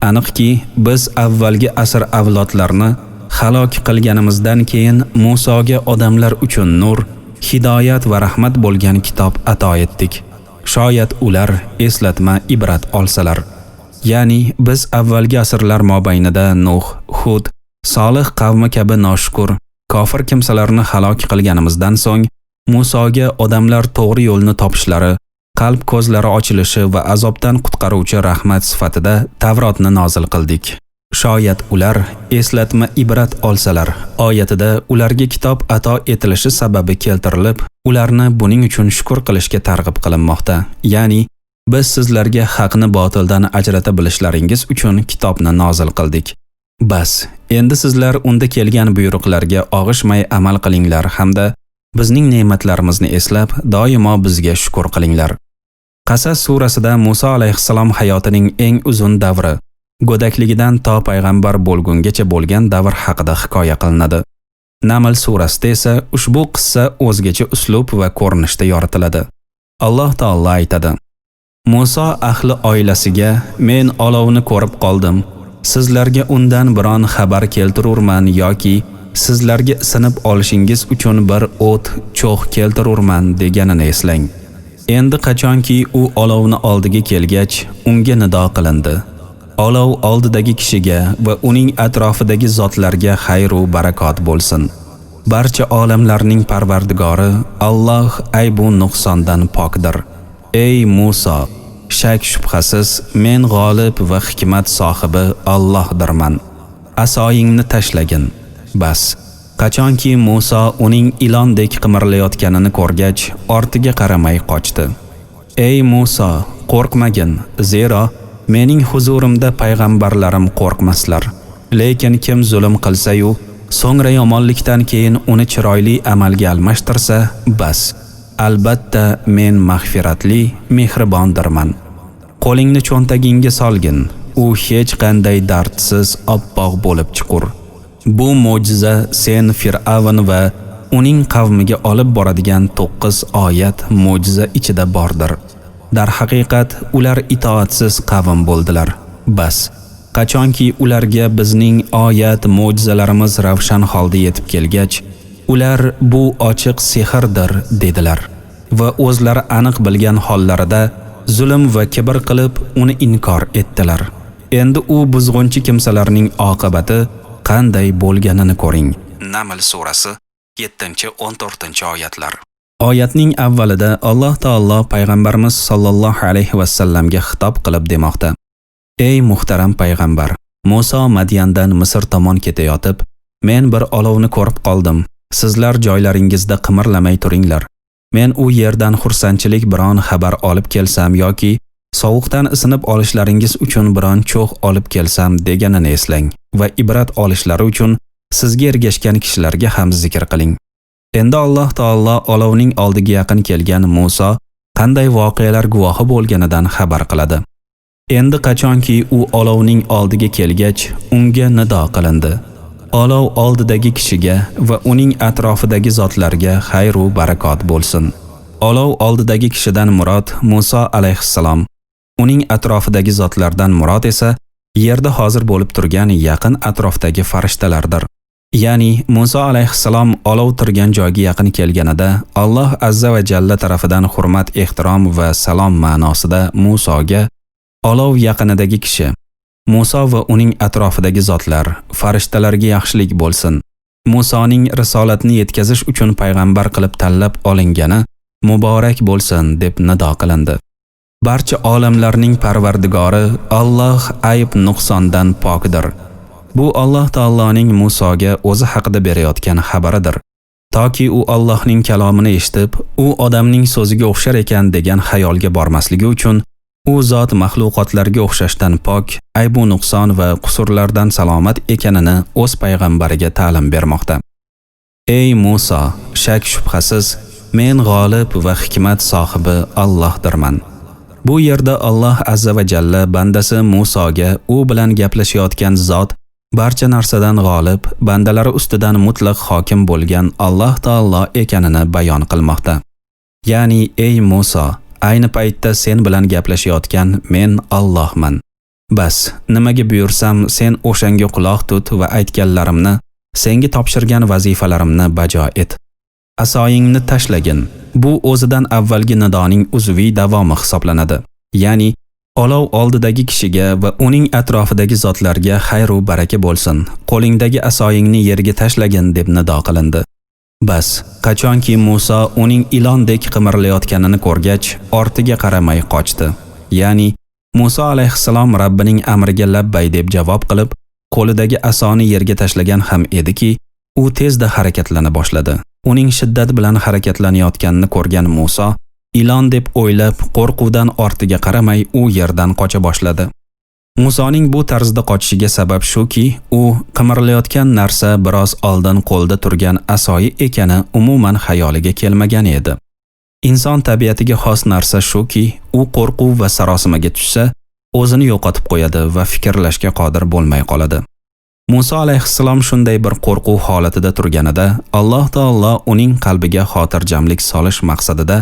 Aniqki, biz avvalgi asr avlodlarini halok qilganimizdan keyin Musoga odamlar uchun nur, hidoyat va rahmat bo'lgan kitob ato etdik. Shoyat ular eslatma, ibrat olsalar. Ya'ni biz avvalgi asrlar mobaynida Nuh, Hud, Solih qavmi kabi noshukur, kofir kimsalarni halok qilganimizdan so'ng Musoga odamlar to'g'ri yo'lni topishlari, qalb ko'zlari ochilishi va azobdan qutqaruvchi rahmat sifatida Tavrotni nozil qildik. Shoyat ular eslatma, ibrat olsalar oyatida ularga kitob ato etilishi sababi keltirilib, ularni buning uchun shukr qilishga targ'ib qilinmoqda. Ya'ni biz sizlarga haqni botildan ajrata bilishlaringiz uchun kitobni nozil qildik. Bas, endi sizlar unda kelgan buyruqlarga og'ishmay amal qilinglar hamda bizning ne'matlarimizni eslab, doimo bizga shukr qilinglar. Qasas surasida Musa alayhissalom hayotining eng uzun davri, go'dakligidan to payg'ambar bo'lgungacha bo'lgan davr haqida hikoya qilinadi. Naml surasida esa ushbu qissa o'zgacha uslub va ko'rinishda yoritiladi. Alloh taolo aytadi: Musa ahli oilasiga: men olovni ko'rib qoldim. Sizlarga undan biron xabar keltirurman yoki sizlarga sinib olishingiz uchun bir o't, cho'g' keltirurman deganini eslang. Endi qachonki u olovni oldiga kelgach, unga nido qilindi. Olov oldidagi kishiga va uning atrofidagi zotlarga xayr va barakot bo'lsin. Barcha olamlarning Parvardigori Alloh aybu nuqsondan pokdir. Ey Musa, shak shubhasiz men g'olib va hikmat sohibi Allohdirman. Asoyingni tashlagin. Bas, qachonki Musa uning ilondek qimirlayotganini ko'rgach, ortiga qaramay qochdi. Ey Musa, qo'rqmagin, zero mening huzurimda payg'ambarlarim qo'rqmaslar. Lekin kim zulm qilsa-yu, so'ngra yomonlikdan keyin uni chiroyli amalga almashtirsa, bas, albatta men mag'firatli, mehribondirman. Qo'lingni cho'ntagingga solgin, u hech qanday dardsiz oppoq bo'lib chiqur. Bu mo'jiza sen Fir'avn va uning qavmiga olib boradigan 9 oyat mo'jiza ichida bordir. Dar haqiqat ular itoatsiz qavm bo'ldilar. Bas, qachonki ularga bizning oyat mo'jizalarimiz ravshan holda yetib kelgach, ular bu ochiq sehrdir dedilar va o'zlari aniq bilgan hollarida zulm va kibr qilib uni inkor etdilar. Endi u buzg'unchi kimsalarning oqibati qanday bo'lganini ko'ring. Naml surasi 7-14 oyatlar. Oyatning avvalida Alloh taolo payg'ambarimiz sallallohu alayhi va sallamga xitob qilib demoqda: Ey muhtaram payg'ambar, Musa Madyandan Misr tomon ketayotib, men bir olovni ko'rib qoldim. Sizlar joylaringizda qimirlamay turinglar. Men u yerdan xursandchilik biron xabar olib kelsam yoki Sovuqdan isinib olishlaringiz uchun biron cho'g' olib kelsam deganini eslang va ibrat olishlari uchun sizga ergashgan kishilarga ham zikr qiling. Endi Alloh taolo olovning oldiga yaqin kelgan Musa qanday voqealar guvohi bo'lganidan xabar qiladi. Endi qachonki u olovning oldiga kelgach, unga nido qilindi. Olov oldidagi kishiga va uning atrofidagi zotlarga xayr va barakot bo'lsin. Olov oldidagi kishidan murod Musa alayhissalom, uning atrofidagi zotlardan murod esa yerda hozir bo'lib turgan yaqin atrofdagi farishtalardir. Ya'ni Musa alayhissalom olov turgan joyga yaqin kelganida Alloh azza va jalla tarafidan hurmat, ehtirom va salom ma'nosida Musoga olov yaqinidagi kishi, Musa va uning atrofidagi zotlar, farishtalarga yaxshilik bo'lsin. Musoning risolatni yetkazish uchun payg'ambar qilib tanlab olingani muborak bo'lsin deb nido qilindi. Barcha olamlarning parvardigori Alloh ayb nuqsondan pokdir. Bu Alloh taoloning Musoga o'zi haqida berayotgan xabaridir. Toki u Allohning kalomini eshitib, u odamning so'ziga o'xshar ekan degan xayolga bormasligi uchun u zot maxluqotlarga o'xshashdan pok, aybu nuqson va qusurlardan salomat ekanini o'z payg'ambariga ta'lim bermoqda. Ey Musa, shak shubhasiz men g'olib va hikmat sohibi Allohdirman. Bu yerda Alloh azza va jalla bandasi Musoga u bilan gaplashayotgan zot barcha narsadan g'olib, bandalari ustidan mutlaq hokim bo'lgan Alloh taolo ekanini bayon qilmoqda. Ya'ni ey Musa, ayni paytda sen bilan gaplashayotgan men Allohman. Bas, nimaga buyursam sen o'shanga quloq tut va aytganlarimni, senga topshirgan vazifalarimni bajo et. Asoyingni tashlagin. Bu o'zidan avvalgi nidoning uzviy davomi hisoblanadi. Ya'ni olov oldidagi kishiga va uning atrofidagi zotlarga xayr va baraka bo'lsin. Qo'lingdagi asoyingni yerga tashlagin deb nido qilindi. Bas, qachonki Musa uning ilondek qimirlayotganini ko'rgach, ortiga qaramay qochdi. Ya'ni Musa alayhissalom Rabbining amriga labbay deb javob qilib, qo'lidagi asoni yerga tashlagan ham ediki, u tezda harakatlana boshladi. Uning shiddat bilan harakatlanayotganini ko'rgan Musa ilon deb o'ylab, qo'rquvdan ortiga qaramay u yerdan qocha boshladi. Musoning bu tarzda qochishiga sabab shuki, u qimirlayotgan narsa biroz oldin qo'lda turgan asoyi ekani umuman xayoliga kelmagan edi. Inson tabiatiga xos narsa shuki, u qo'rquv va sarosimaga tushsa, o'zini yo'qotib qo'yadi va fikrlashga qodir bo'lmay qoladi. Musa alayhissalom shunday bir qo'rquv holatida turganida, Alloh taolo uning qalbiga xotirjamlik solish maqsadida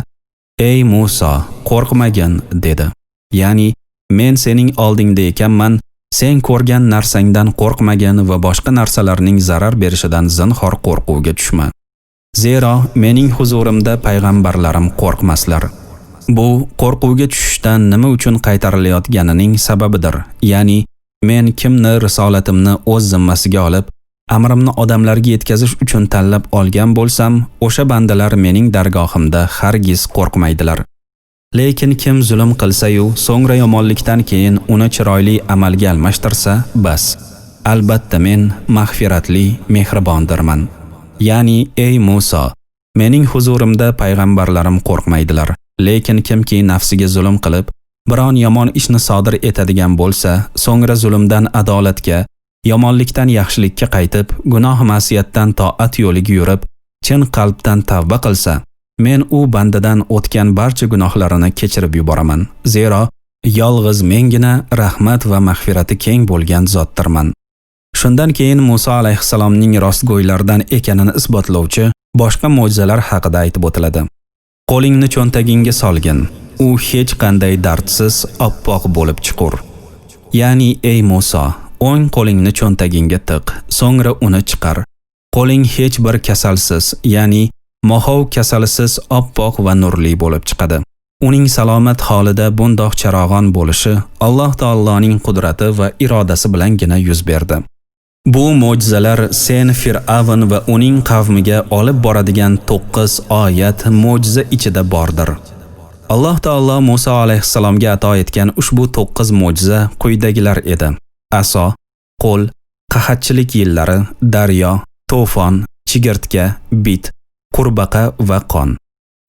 "Ey Musa, qo'rqmagin" dedi. Ya'ni men sening oldingda ekanman, sen ko'rgan narsangdan qo'rqmagin va boshqa narsalarning zarar berishidan zinhor qo'rquvga tushma. Zero mening huzurimda payg'ambarlarim qo'rqmaslar. Bu qo'rquvga tushishdan nima uchun qaytarilayotganining sababidir. Ya'ni men kimni risolatimni o'z zimmasiga olib, amrimni odamlarga yetkazish uchun tanlab olgan bo'lsam, o'sha bandalar mening dargohimda hargiz qo'rqmaydilar. Lekin kim zulm qilsa-yu, so'ngra yomonlikdan keyin uni chiroyli amalga almashtirsa, bas. Albatta men mag'firatli, mehribondirman. Ya'ni ey Musa, mening huzurimda payg'ambarlarim qo'rqmaydilar. Lekin kimki nafsiga zulm qilib, biron yomon ishni sodir etadigan bo'lsa, so'ngra zulmdan adolatga, yomonlikdan yaxshilikka qaytib, gunoh ma'siyatdan toat yo'liga yurib, chin qalbdan tavba qilsa, men u bandadan o'tgan barcha gunohlarini kechirib yuboraman. Zero yolg'iz mengina rahmat va mag'firati keng bo'lgan zotdirman. Shundan keyin Musa alayhissalomning rostgo'ylardan ekanini isbotlovchi boshqa mo'jizalar haqida aytib o'tiladi. Qo'lingni cho'ntagingga solgin. U hech qanday dardsiz oppoq bo'lib chiqur. Ya'ni ey Musa, o'ng qo'lingni cho'ntagingga tiq, so'ngra uni chiqar. Qo'ling hech bir kasalsiz, ya'ni mohov kasalsiz oppoq va nurli bo'lib chiqadi. Uning salomat holida bundoq charog'on bo'lishi Alloh taoloning qudrati va irodasi bilangina yuz berdi. Bu mo'jizalar sen Fir'avn va uning qavmiga olib boradigan 9 oyat mo'jiza ichida bordir. Alloh taolo Musa alayhissalomga ato etgan ushbu 9 mo'jiza quyidagilar edi: aso, qo'l, qahatchilik yillari, daryo, to'fon, chigirtka, bit, qurbaqa va qon.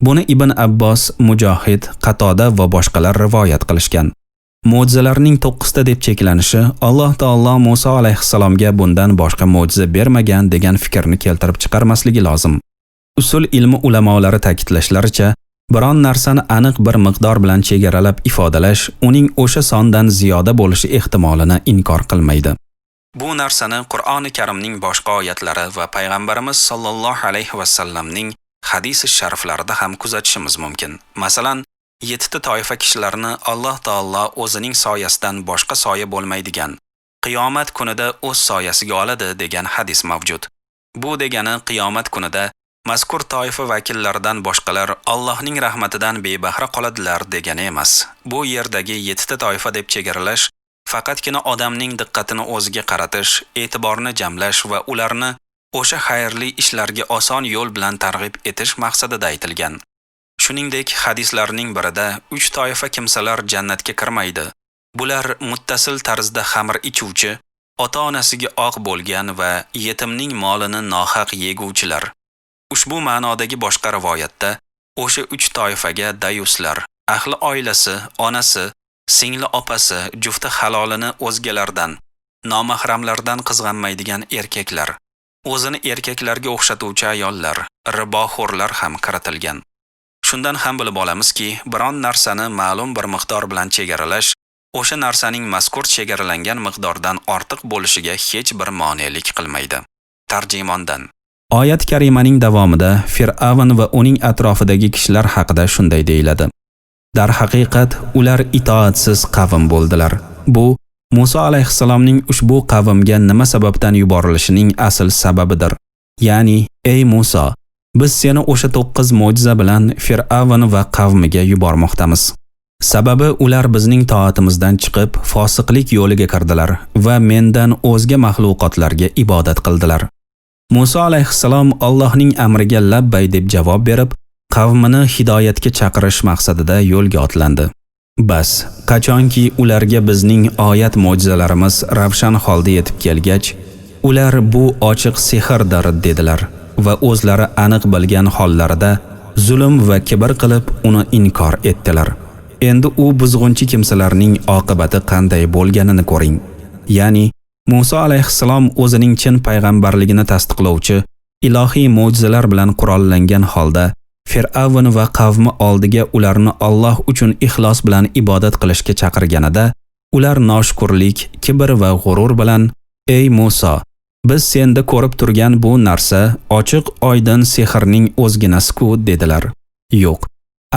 Buni Ibn Abbos, Mujohid, Qatoda va boshqalar rivoyat qilishgan. Mo'jizalarning 9 ta deb cheklanishi Alloh taolo Muso alayhissalomga bundan boshqa mo'jiza bermagan degan fikrni keltirib chiqarmasligi lozim. Usul ilmi ulamolari ta'kidlashlaricha, biron narsani aniq bir miqdor bilan chegaralab ifodalash uning o'sha sondan ziyoda bo'lishi ehtimolini inkor qilmaydi. Bu narsani Qur'oni Karimning boshqa oyatlari va payg'ambarimiz sollallohu alayhi va sallamning hadis shariflarida ham kuzatishimiz mumkin. Masalan, 7 ta toifa kishilarni Alloh taolo o'zining soyasidan boshqa soya bo'lmaydigan, qiyomat kunida o'z soyasiga oladi degan hadis mavjud. Bu degani qiyomat kunida mazkur toifa vakillaridan boshqalar Allohning rahmatidan bebahra qoladilar degani emas. Bu yerdagi 7 ta toifa deb chegaralash faqatgina odamning diqqatini o'ziga qaratish, e'tiborni jamlash va ularni o'sha xayrli ishlarga oson yo'l bilan targ'ib etish maqsadida aytilgan. Shuningdek, hadislarning birida 3 toifa kimsalar jannatga kirmaydi. Bular muttasil tarzda xamir ichuvchi, ota-onasiga oq bo'lgan va yetimning molini nohaq yeguvchilar. Ushbu ma'nodagi boshqa rivoyatda o'sha 3 toifaga dayuslar, ahli oilasi, onasi, singli opasi, jufti halolini o'zgalardan, nomahramlardan qizg'anmaydigan erkaklar, o'zini erkaklarga o'xshatuvchi ayollar, riboxo'rlar ham kiritilgan. Shundan ham bilib olamizki, biron narsani ma'lum bir miqdor bilan chegaralash o'sha narsaning mazkur chegaralangan miqdordan ortiq bo'lishiga hech bir monelik qilmaydi. Tarjimondan. Oyat karimaning davomida Fir'avn va uning atrofidagi kishilar haqida shunday deyiladi. Darhaqiqat, ular itoatsiz qavm bo'ldilar. Bu Muso alayhissalomning ushbu qavmga nima sababdan yuborilishining asl sababidir. Ya'ni, ey Muso, biz seni o'sha 9 mo'jiza bilan Fir'avn va qavmiga yubormoqdamiz. Sababi ular bizning toatimizdan chiqib, fosiqlik yo'liga kirdilar va mendan o'zga mahluqotlarga ibodat qildilar. Muso alayhissalom Allohning amriga labbay deb javob berib, qavmini hidoyatga chaqirish maqsadida yo'lga otlandi. Bas, qachonki ularga bizning oyat mo'jizalarimiz ravshan holda yetib kelgach, ular bu ochiq sehrdir dedilar va o'zlari aniq bilgan hollarida zulm va kibr qilib uni inkor etdilar. Endi u buzg'unchi kimsalarning oqibati qanday bo'lganini ko'ring. Ya'ni Muso alayhissalom o'zining chin payg'ambarligini tasdiqlovchi ilohiy mo'jizalar bilan qurollangan holda Fir'avn va qavmi oldiga ularni Alloh uchun ixlos bilan ibodat qilishga chaqirganida, ular noshukrlik, kibr va g'urur bilan: "Ey Muso, biz senda ko'rib turgan bu narsa ochiq oydin sehrning o'zginasi-ku" dedilar. Yo'q.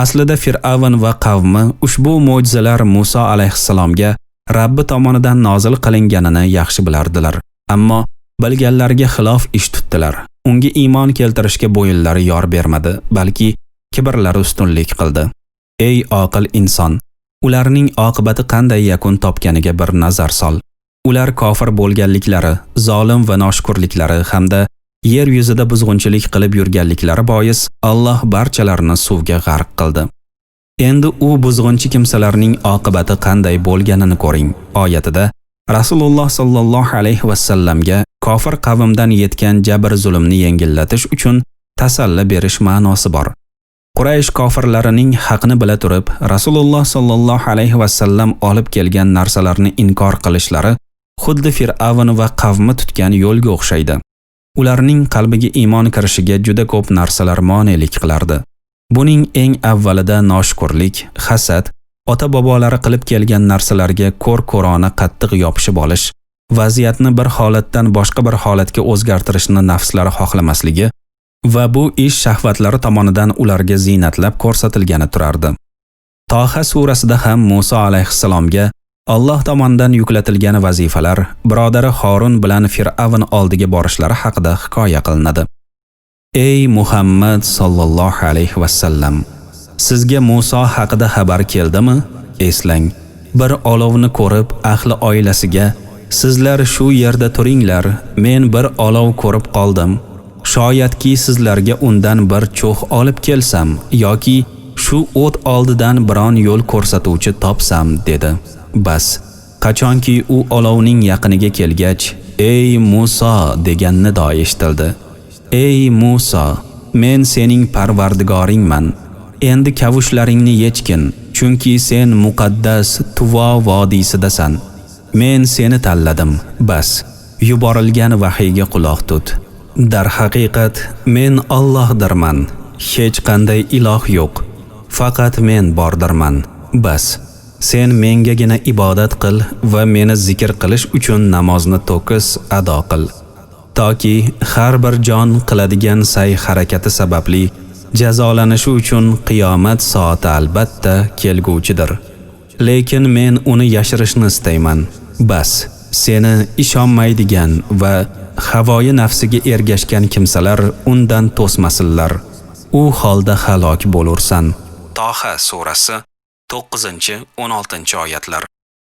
Aslida Fir'avn va qavmi ushbu mo'jizalar Muso alayhissalomga Rabbi tomonidan nozil qilinganini yaxshi bilardilar. Ammo bilganlarga xilof ish tutdilar. Unga iymon keltirishga bo'yinlari yor bermadi, balki kibrlari ustunlik qildi. Ey oqil inson, ularning oqibati qanday yakun topganiga bir nazar sol. Ular kofir bo'lganliklari, zolim va noshukrliklari hamda yer yuzida buzg'unchilik qilib yurganliklari bois Alloh barchalarini suvga g'arq qildi. Endi u buzg'unchi kimsalarning oqibati qanday bo'lganini ko'ring. Oyatida Rasululloh sallallohu alayhi va sallamga kofir qavmdan yetgan jabr zulmni yengillatish uchun tasalli berish ma'nosi bor. Quraysh kofirlarining haqni bila turib, Rasululloh sallallohu alayhi va sallam olib kelgan narsalarni inkor qilishlari xuddi Fir'avn va qavmi tutgan yo'lga o'xshaydi. Ularning qalbiga iymon kirishiga juda ko'p narsalar monelik qilardi. Buning eng avvalida noshukrlik, hasad, ota-bobolari qilib kelgan narsalarga ko'r-ko'rona qattiq yopishib olish, vaziyatni bir holatdan boshqa bir holatga o'zgartirishni nafslari xohlamasligi va bu ish shahvatlari tomonidan ularga ziynatlab ko'rsatilgani turardi. Toha surasida ham Muso alayhissalomga Alloh tomonidan yuklatilgan vazifalar birodari Harun bilan Fir'avn oldiga borishlari haqida hikoya qilinadi. Ey Muhammad sallallohu alayhi va sallam, sizga Muso haqida xabar keldimi? Eslang, bir olovni ko'rib ahli oilasiga: "Sizlar shu yerda turinglar, men bir olov ko'rib qoldim. Shoyatki sizlarga undan bir cho'x olib kelsam yoki shu o't oldidan biron yo'l ko'rsatuvchi topsam" dedi. Bas, qachonki u olovning yaqiniga kelgach, "Ey Muso" degan nido eshitildi. "Ey Muso, men sening Parvardigoringman. endi kavushlaringni yechgin, chunki sen muqaddas Tuvo vodiysidasan. Men seni tanladim, bas. Yuborilgan vahiyga quloq tut. Dar haqiqat men Allohdirman. Hech qanday iloh yo'q. Faqat men bordirman. Bas. Sen mengagina ibodat qil va meni zikr qilish uchun namozni to'kis ado qil. Toki har bir jon qiladigan sa'y harakati sababli jazolanishi uchun qiyomat soati albatta kelguvchidir. Lekin men uni yashirishni istayman. Bas, seni ishonmaydigan va havoyi nafsiga ergashgan kimsalar undan to'smasinlar. U holda halok bo'lursan. Toha surasi 9-16 oyatlar.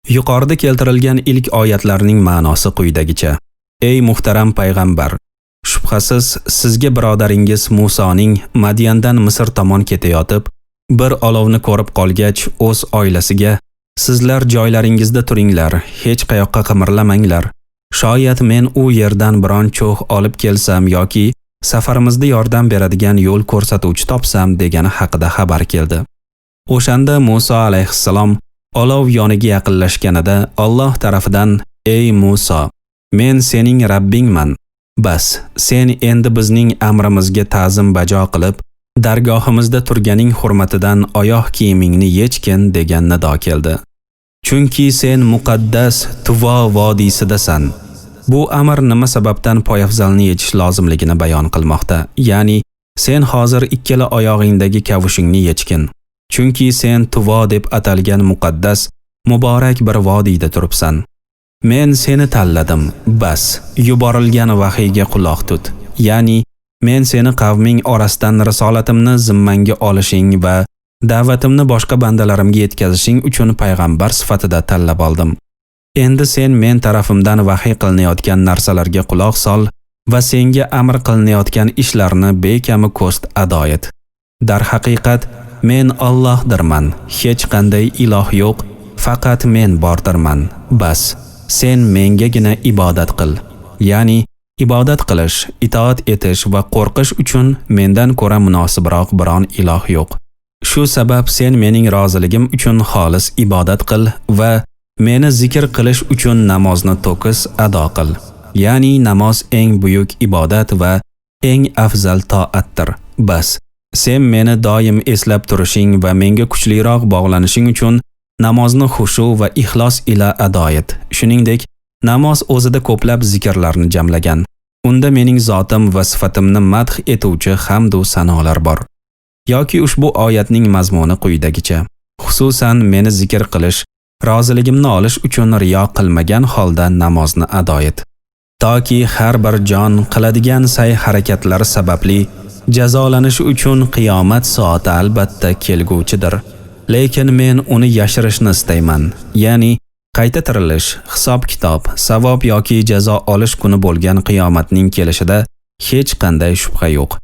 Yuqorida keltirilgan ilk oyatlarning ma'nosi quyidagicha. Ey muhtaram payg'ambar, shubhasiz sizga birodaringiz Musoning Madyandan Misr tomon ketayotib, bir olovni ko'rib qolgach, o'z oilasiga sizlar joylaringizda turinglar, hech qayoqqa qimirlamanglar. Shoyat men u yerdan biron cho'g' olib kelsam yoki safarimizda yordam beradigan yo'l ko'rsatuvchi topsam degani haqida xabar keldi. O'shanda Muso alayhissalom olov yoniga yaqinlashganida Alloh tarafidan: "Ey Muso, men sening Rabbingman. Bas, sen endi bizning amrimizga ta'zim bajo qilib, dargohimizda turganing hurmatidan oyoq kiyimingni yechgin" degan nido keldi. Chunki sen muqaddas Tuvo vodiysidasan. Bu amr nima sababdan poyafzalni yechish lozimligini bayon qilmoqda. Ya'ni sen hozir ikkala oyog'ingdagi kavushingni yechgin. Chunki sen Tuvo deb atalgan muqaddas, muborak bir vodiyda turibsan. Men seni tanladim, bas, yuborilgan vahiyga quloq tut. Ya'ni men seni qavming orasidan risolatimni zimmangga olishing va da'vatimni boshqa bandalarimga yetkazishing uchun payg'ambar sifatida tanlab oldim. Endi sen men tarafimdan vahiy qilinayotgan narsalarga quloq sol va senga amr qilinayotgan ishlarni bekami ko'st ado et. Dar haqiqat men Allohdirman, hech qanday iloh yo'q, faqat men bordirman. Bas, sen mengagina ibodat qil. Ya'ni ibodat qilish, itoat etish va qo'rqish uchun mendan ko'ra munosibroq biron iloh yo'q. Shu sabab sen mening roziligim uchun xolis ibodat qil va meni zikr qilish uchun namozni to'kis ado qil. Ya'ni namoz eng buyuk ibodat va eng afzal toatdir. Bas, sen meni doim eslab turishing va menga kuchliroq bog'lanishing uchun namozni xushu va ixlos ila ado et. Shuningdek, namoz o'zida ko'plab zikrlarni jamlagan. Unda mening zotim va sifatimni madh etuvchi hamd va sanolar bor. Yoki ushbu oyatning mazmuni quyidagicha. Xususan meni zikr qilish, roziligimni olish uchun riyo qilmagan holda namozni ado et. Toki har bir jon qiladigan sa'y harakatlari sababli jazolanishi uchun qiyomat soati albatta kelguvchidir. Lekin men uni yashirishni istayman. Ya'ni qayta tirilish, hisob-kitob, savob yoki jazo olish kuni bo'lgan qiyomatning kelishida hech qanday shubha yo'q.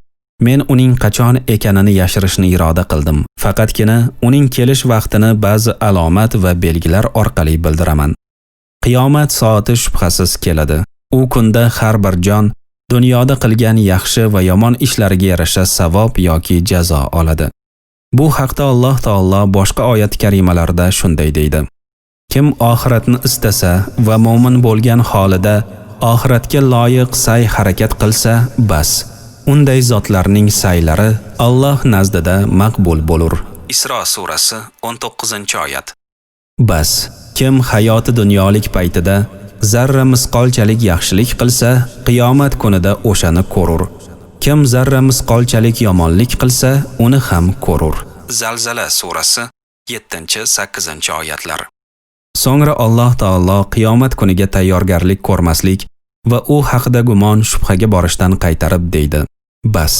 Men uning qachon ekanini yashirishni iroda qildim. Faqatgina uning kelish vaqtini ba'zi alomat va belgilar orqali bildiraman. Qiyomat soati shubhasiz keladi. U kunda har bir jon dunyoda qilgan yaxshi va yomon ishlariga yarasha savob yoki jazo oladi. Bu haqda Alloh taolo boshqa oyat karimalarda shunday deydi: Kim oxiratni istasa va mu'min bo'lgan holida oxiratga loyiq sa'y harakat qilsa, bas, unday zotlarning sa'ylari Alloh nazdida maqbul bo'lur. Isro surasi 19-oyat. Bas, kim hayoti dunyolik paytida zarra misqolchalik yaxshilik qilsa, qiyomat kunida o'shani ko'rur. Kim zarra misqolchalik yomonlik qilsa, uni ham ko'rur. Zalzala surasi 7-8-oyatlar. So'ngra Alloh taolo qiyomat kuniga tayyorgarlik ko'rmaslik va u haqida gumon shubhaga borishdan qaytarib deydi: Bas,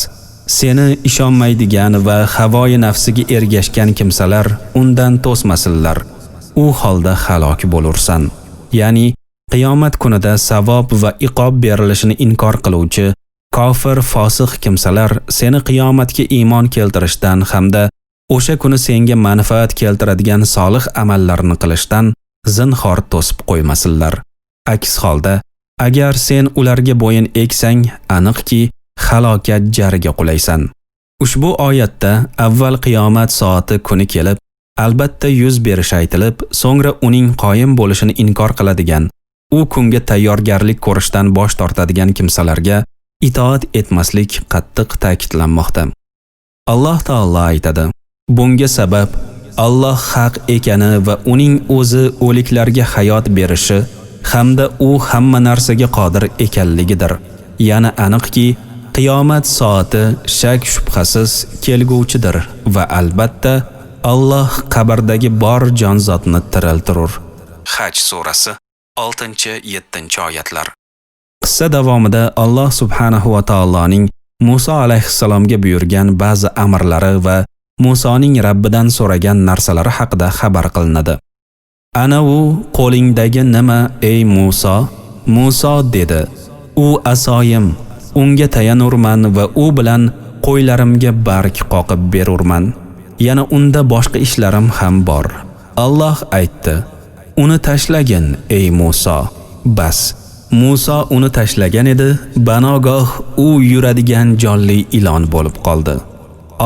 seni ishonmaydigan va havoyi nafsiga ergashgan kimsalar undan to'smasinlar. U holda halok bo'lursan. Ya'ni qiyomat kunida savob va iqob berilishini inkor qiluvchi kofir, fosiq kimsalar seni qiyomatga iymon keltirishdan hamda o'sha kuni senga manfaat keltiradigan solih amallarni qilishdan zinhor to'sib qo'ymasinlar. Aks holda, agar sen ularga bo'yin eksang, aniqki halokat jariga qulaysan. Ushbu oyatda avval qiyomat soati kuni kelib, albatta yuz berishi aytilib, so'ngra uning qoyim bo'lishini inkor qiladigan, u kunga tayyorgarlik ko'rishdan bosh tortadigan kimsalarga itoat etmaslik qattiq ta'kidlanmoqda. Alloh taolo aytadi: bunga sabab Alloh haq ekani va uning o'zi o'liklarga hayot berishi hamda u hamma narsaga qodir ekanligidir. Yana aniqki, qiyomat soati shak shubhasiz kelguvchidir va albatta Alloh qabrdagi bor jonzotni tiriltirur. Haj surasi 6-7 oyatlar. Qissa davomida Alloh subhanahu va taoloning Musa alayhissalomga buyurgan ba'zi amrlari va Musoning Rabbidan so'ragan narsalari haqida xabar qilinadi. Ana u qo'lingdagi nima ey Musa? Musa dedi: u asoyim, unga tayanurman va u bilan qo'ylarimga barg qoqib berurman. Yana unda boshqa ishlarim ham bor. Alloh aytdi: uni tashlagin ey Musa. Bas, Musa uni tashlagan edi, banogoh u yuradigan jonli ilon bo'lib qoldi.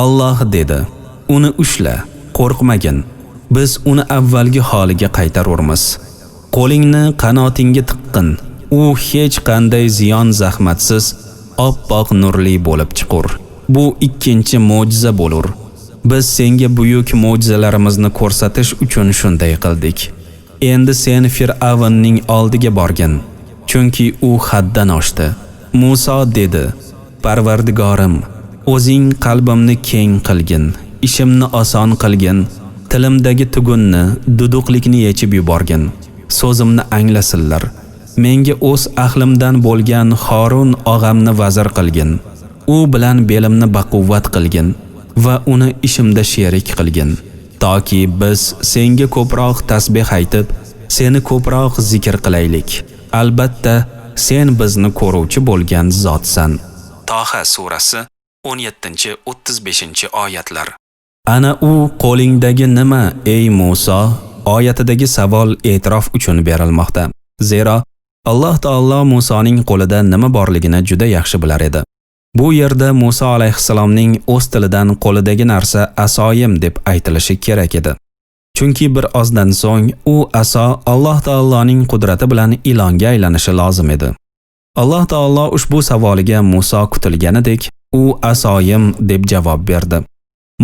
Alloh dedi: uni ushla, qo'rqmagin. Biz uni avvalgi holiga qaytarurmiz. Qo'lingni qanotingga tiqqin. U hech qanday ziyon zahmatsiz oppoq nurli bo'lib chiqur. Bu ikkinchi mo'jiza bo'lur. Biz senga buyuk mo'jizalarimizni ko'rsatish uchun shunday qildik. Endi sen Fir'avnning oldiga borgin, chunki u haddan oshdi. Musa dedi: Parvardigorim, o'zing qalbimni keng qilgin, ishimni oson qilgin, tilimdagi tugunni, duduqlikni yechib yuborgin, so'zimni anglasinlar. Menga o'z ahlimdan bo'lgan Harun og'amni vazir qilgin. U bilan belimni baquvvat qilgin va uni ishimda sherik qilgin, toki biz senga ko'proq tasbih aytib, seni ko'proq zikr qilaylik. Albatta, sen bizni ko'ruvchi bo'lgan zotsan. Toha surasi 17-35 oyatlar. Ana u qo'lingdagi nima ey Musa oyatidagi savol e'tirof uchun berilmoqda. Zero Alloh taolo Musoning qo'lida nima borligini juda yaxshi bilar edi. Bu yerda Musa alayhissalomning o'z tilidan qo'lidagi narsa asoyim deb aytilishi kerak edi. Chunki bir ozdan so'ng u aso Alloh taoloning qudrati bilan ilonga aylanishi lozim edi. Alloh taolo ushbu savoliga Musa kutilganidek, u asoyim deb javob berdi.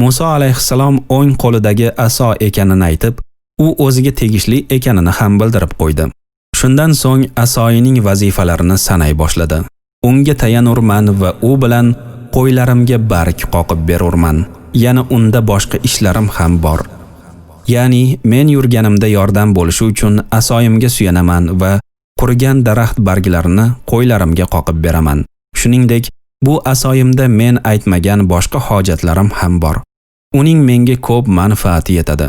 Musa alayhissalom o'ng qo'lidagi aso ekanini aytib, u o'ziga tegishli ekanini ham bildirib qo'ydi. Shundan so'ng asoyining vazifalarini sanay boshladi. Unga tayanurman va u bilan qo'ylarimga barg qoqib berurman. Yana unda boshqa ishlarim ham bor. Ya'ni men yurganimda yordam bo'lishi uchun asoyimga suyanaman va qurigan daraxt barglarini qo'ylarimga qoqib beraman. Shuningdek, bu asoyimda men aytmagan boshqa hojatlarim ham bor. Uning menga ko'p manfaati yetadi.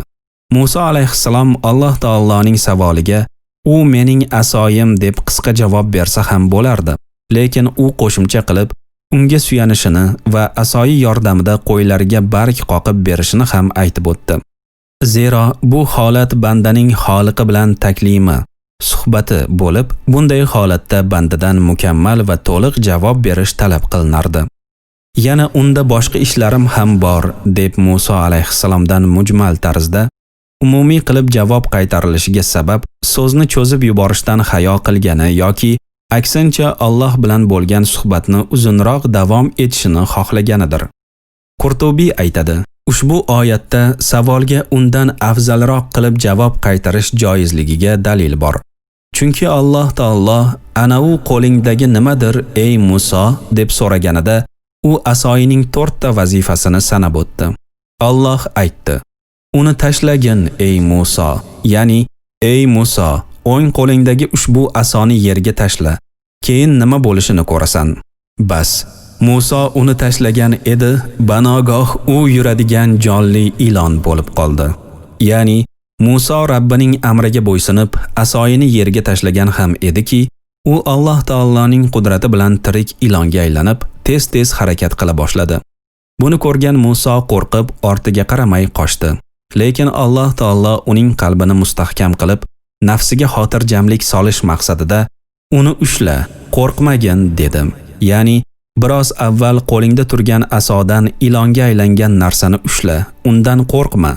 Musa alayhissalom Alloh taoloning savoliga u mening asoyim deb qisqa javob bersa ham bo'lardi. Lekin u qo'shimcha qilib, unga suyanishini va asoyi yordamida qo'ylarga barg qoqib berishini ham aytib o'tdi. Zero bu holat bandaning Xoliqi bilan taklimi, suhbati bo'lib, bunday holatda bandadan mukammal va to'liq javob berish talab qilinardi. Yana unda boshqa ishlarim ham bor deb Musa alayhissalomdan mujmal tarzda umumiy qilib javob qaytarilishiga sabab so'zni cho'zib yuborishdan hayo qilgani yoki aksincha Alloh bilan bo'lgan suhbatni uzunroq davom etishini xohlaganidir. Qurtubiy aytadi: ushbu oyatda savolga undan afzalroq qilib javob qaytarish joizligiga dalil bor. Chunki Alloh taolo ana u qo'lingdagi nimadir ey Musa deb so'raganida u asoyining 4 ta vazifasini sanab o'tdi. Alloh aytdi: uni tashlagin ey Musa, ya'ni ey Musa, o'ng qo'lingdagi ushbu asoni yerga tashla. Keyin nima bo'lishini ko'rasan. Bas, Musa uni tashlagan edi, banogoh u yuradigan jonli ilon bo'lib qoldi. Ya'ni Musa Rabbining amriga bo'ysunib, asoyini yerga tashlagan ham ediki, u Alloh taoloning qudrati bilan tirik ilonga aylanib, tez-tez harakat qila boshladi. Buni ko'rgan Musa qo'rqib, ortiga qaramay qochdi. Lekin Alloh taolo uning qalbini mustahkam qilib, nafsiga xotirjamlik solish maqsadida uni ushla, qo'rqmagin dedim. Ya'ni Biroz avval qo'lingda turgan asodan ilonga aylangan narsani ushla, undan qo'rqma.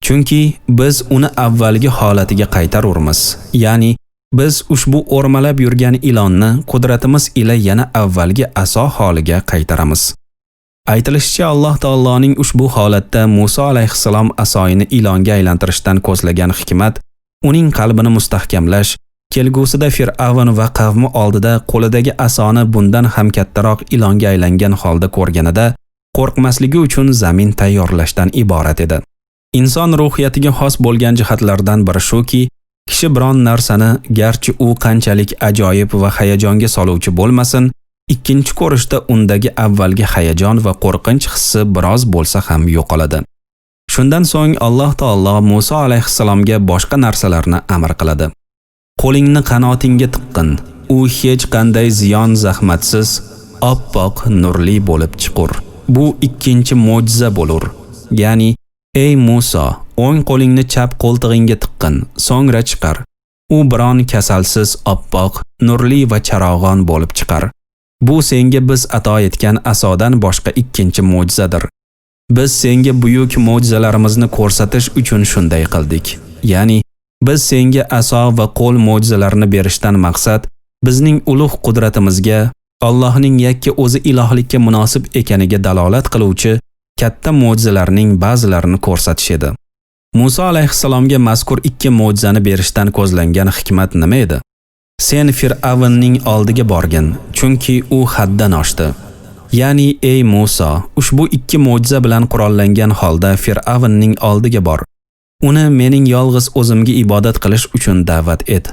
Chunki biz uni avvalgi holatiga qaytarurmiz. Ya'ni biz ushbu o'rmalab yurgan ilonni qudratimiz ila yana avvalgi aso holiga qaytaramiz. Aytilishicha, Alloh taoloning ushbu holatda Musa alayhissalom asoyini ilonga aylantirishdan ko'zlagan hikmat uning qalbini mustahkamlash, kelgusida Fir'avn va qavmi oldida qo'lidagi asoni bundan ham kattaroq ilonga aylangan holda ko'rganida qo'rqmasligi uchun zamin tayyorlashdan iborat edi. Inson ruhiyatiga xos bo'lgan jihatlardan biri shuki, kishi biron narsani garchi u qanchalik ajoyib va hayajonga soluvchi bo'lmasin, ikkinchi ko'rishda undagi avvalgi hayajon va qo'rqinch hissi biroz bo'lsa ham yo'qoladi. Shundan so'ng Alloh taolo Musa alayhissalomga boshqa narsalarni amr qiladi. Qo'lingni qanotingga tiqqin, u hech qanday ziyon zahmatsiz, oppoq nurli bo'lib chiqur. Bu ikkinchi mo'jiza bo'lur. Ya'ni, ey Musa, o'ng qo'lingni chap qo'ltig'ingga tiqqin, so'ngra chiqar. U biron kasalsiz, oppoq, nurli va charog'on bo'lib chiqar. Bu senga biz ato etgan asodan boshqa ikkinchi mo'jizadir. Biz senga buyuk mo'jizalarimizni ko'rsatish uchun shunday qildik. Ya'ni, biz senga aso va qo'l mo'jizalarini berishdan maqsad bizning ulug' qudratimizga, Allohning yakka o'zi ilohlikka munosib ekaniga dalolat qiluvchi katta mo'jizalarning ba'zilarini ko'rsatish edi. Musa alayhissalomga mazkur ikki mo'jizani berishdan ko'zlangan hikmat nima edi? Sen Fir'avnning oldiga borgin, chunki u haddan oshdi. Ya'ni, ey Musa, ushbu ikki mo'jiza bilan qurollangan holda Fir'avnning oldiga bor. Uni mening yolg'iz o'zimga ibodat qilish uchun da'vat et.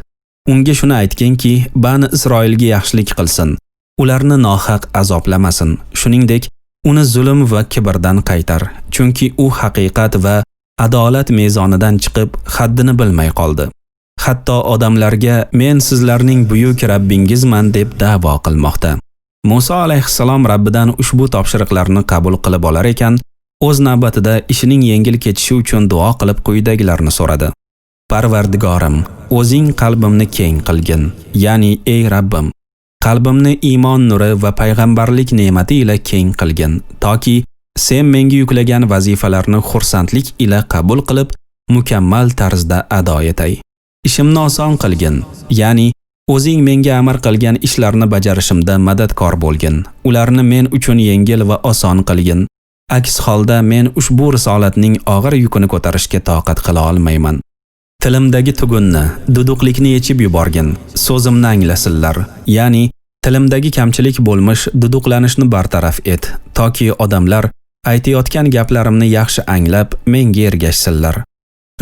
Unga shuni aytganki, Bani Isroilga yaxshilik qilsin, ularni nohaq azoblamasin. Shuningdek, uni zulm va kibrdan qaytar, chunki u haqiqat va adolat mezonidan chiqib, haddini bilmay qoldi. Hatto odamlarga men sizlarning buyuk Rabbingizman deb da'vo qilmoqda. Musa alayhissalom Rabbidan ushbu topshiriqlarni qabul qilib olar ekan, o'z navbatida ishining yengil kechishi uchun duo qilib quyidagilarni so'radi. Parvardigorim, o'zing qalbimni keng qilgin. Ya'ni, ey Rabbim, qalbimni iymon nuri va payg'ambarlik ne'mati ila keng qilgin, toki sen menga yuklagan vazifalarni xursandlik ila qabul qilib, mukammal tarzda ado etay. Ishimni oson qilgin, ya'ni o'zing menga amr qilgan ishlarni bajarishimda madadkor bo'lgin. Ularni men uchun yengil va oson qilgin. Aks holda men ushbu risolatning og'ir yukini ko'tarishga toqat qila olmayman. Tilimdagi tugunni, duduqlikni yechib yuborgin, so'zimni anglasinlar. Ya'ni tilimdagi kamchilik bo'lmish duduqlanishni bartaraf et, toki odamlar aytayotgan gaplarimni yaxshi anglab, menga ergashsinlar.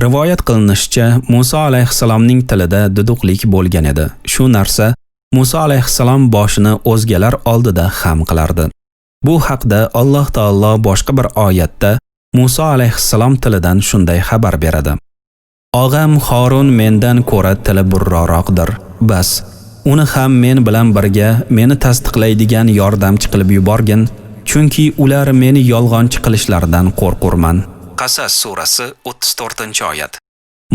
Rivoyat qilinishicha, Musa alayhissalomning tilida duduqlik bo'lgan edi. Shu narsa Musa alayhissalom boshini o'zgalar oldida xam qilardi. Bu haqda Alloh taolo boshqa bir oyatda Musa alayhissalom tilidan shunday xabar beradi. Og'am Harun mendan ko'ra tili burroroqdir. Bas, uni ham men bilan birga meni tasdiqlaydigan yordamchi qilib yuborgin, chunki ular meni yolg'onchi qilishlaridan qo'rqurman. Qasas surasi 34-oyat.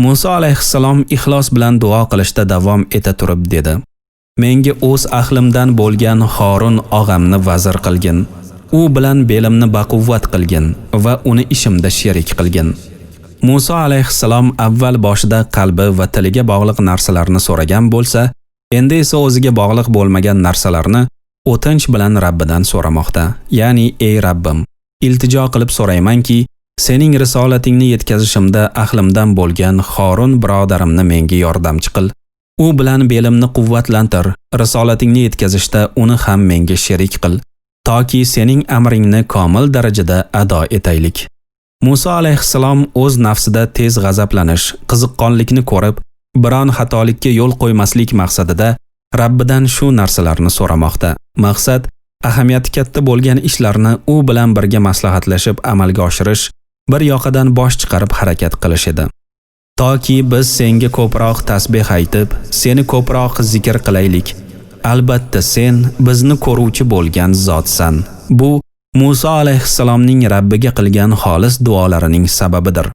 Musa alayhissalom ixlos bilan duo qilishda davom eta turib dedi: Menga o'z ahlimdan bo'lgan Harun og'amni vazir qilgin. U bilan belimni baquvvat qilgin va uni ishimda sherik qilgin. Musa alayhissalom avval boshida qalbi va tiliga bog'liq narsalarni so'ragan bo'lsa, endi esa o'ziga bog'liq bo'lmagan narsalarni o'tinch bilan Rabbidan so'ramoqda. Ya'ni, ey Rabbim, iltijo qilib so'raymanki, sening risolatingni yetkazishimda ahlimdan bo'lgan Harun birodarimni menga yordamchi qil. U bilan belimni quvvatlantir, risolatingni yetkazishda uni ham menga sherik qil, toki sening amringni komil darajada ado etaylik. Musa alayhissalom o'z nafsida tez g'azablanish, qiziqqonlikni ko'rib, biron xatolikka yo'l qo'ymaslik maqsadida Rabbidan shu narsalarni so'ramoqda. Maqsad ahamiyati katta bo'lgan ishlarni u bilan birga maslahatlashib amalga oshirish, bir yoqadan bosh chiqarib harakat qilish edi. Toki biz senga ko'proq tasbih aytib, seni ko'proq zikr qilaylik. Albatta sen bizni ko'ruvchi bo'lgan zotsan. Bu Musa alayhissalomning Rabbiga qilgan xolis duolarining sababidir.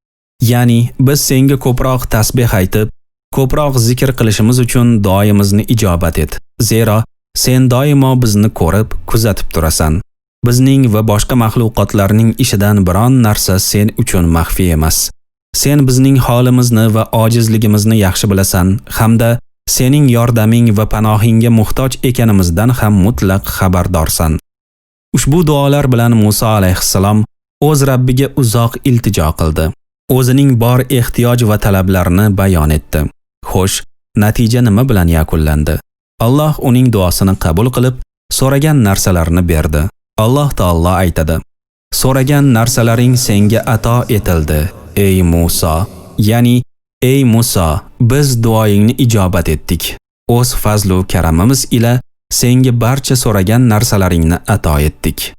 Ya'ni biz senga ko'proq tasbih aytib, ko'proq zikr qilishimiz uchun duoyimizni ijobat et. Zero Sen doimo bizni ko'rib, kuzatib turasan. Bizning va boshqa maxluqotlarning ishidan biron narsa sen uchun maxfiy emas. Sen bizning holimizni va ojizligimizni yaxshi bilasan hamda sening yordaming va panohingga muhtoj ekanimizdan ham mutlaq xabardorsan. Ushbu duolar bilan Musa alayhissalom o'z Rabbiga uzoq iltijo qildi. O'zining bor ehtiyoj va talablarini bayon etdi. Xo'sh, natija nima bilan yakunlandi? Alloh uning duosini qabul qilib, so'ragan narsalarini berdi. Alloh taolo aytadi: "So'ragan narsalaring senga ato etildi, ey Musa." Ya'ni, ey Musa, biz duoingni ijobat etdik. O'z fazl va karamimiz ila senga barcha so'ragan narsalaringni ato etdik.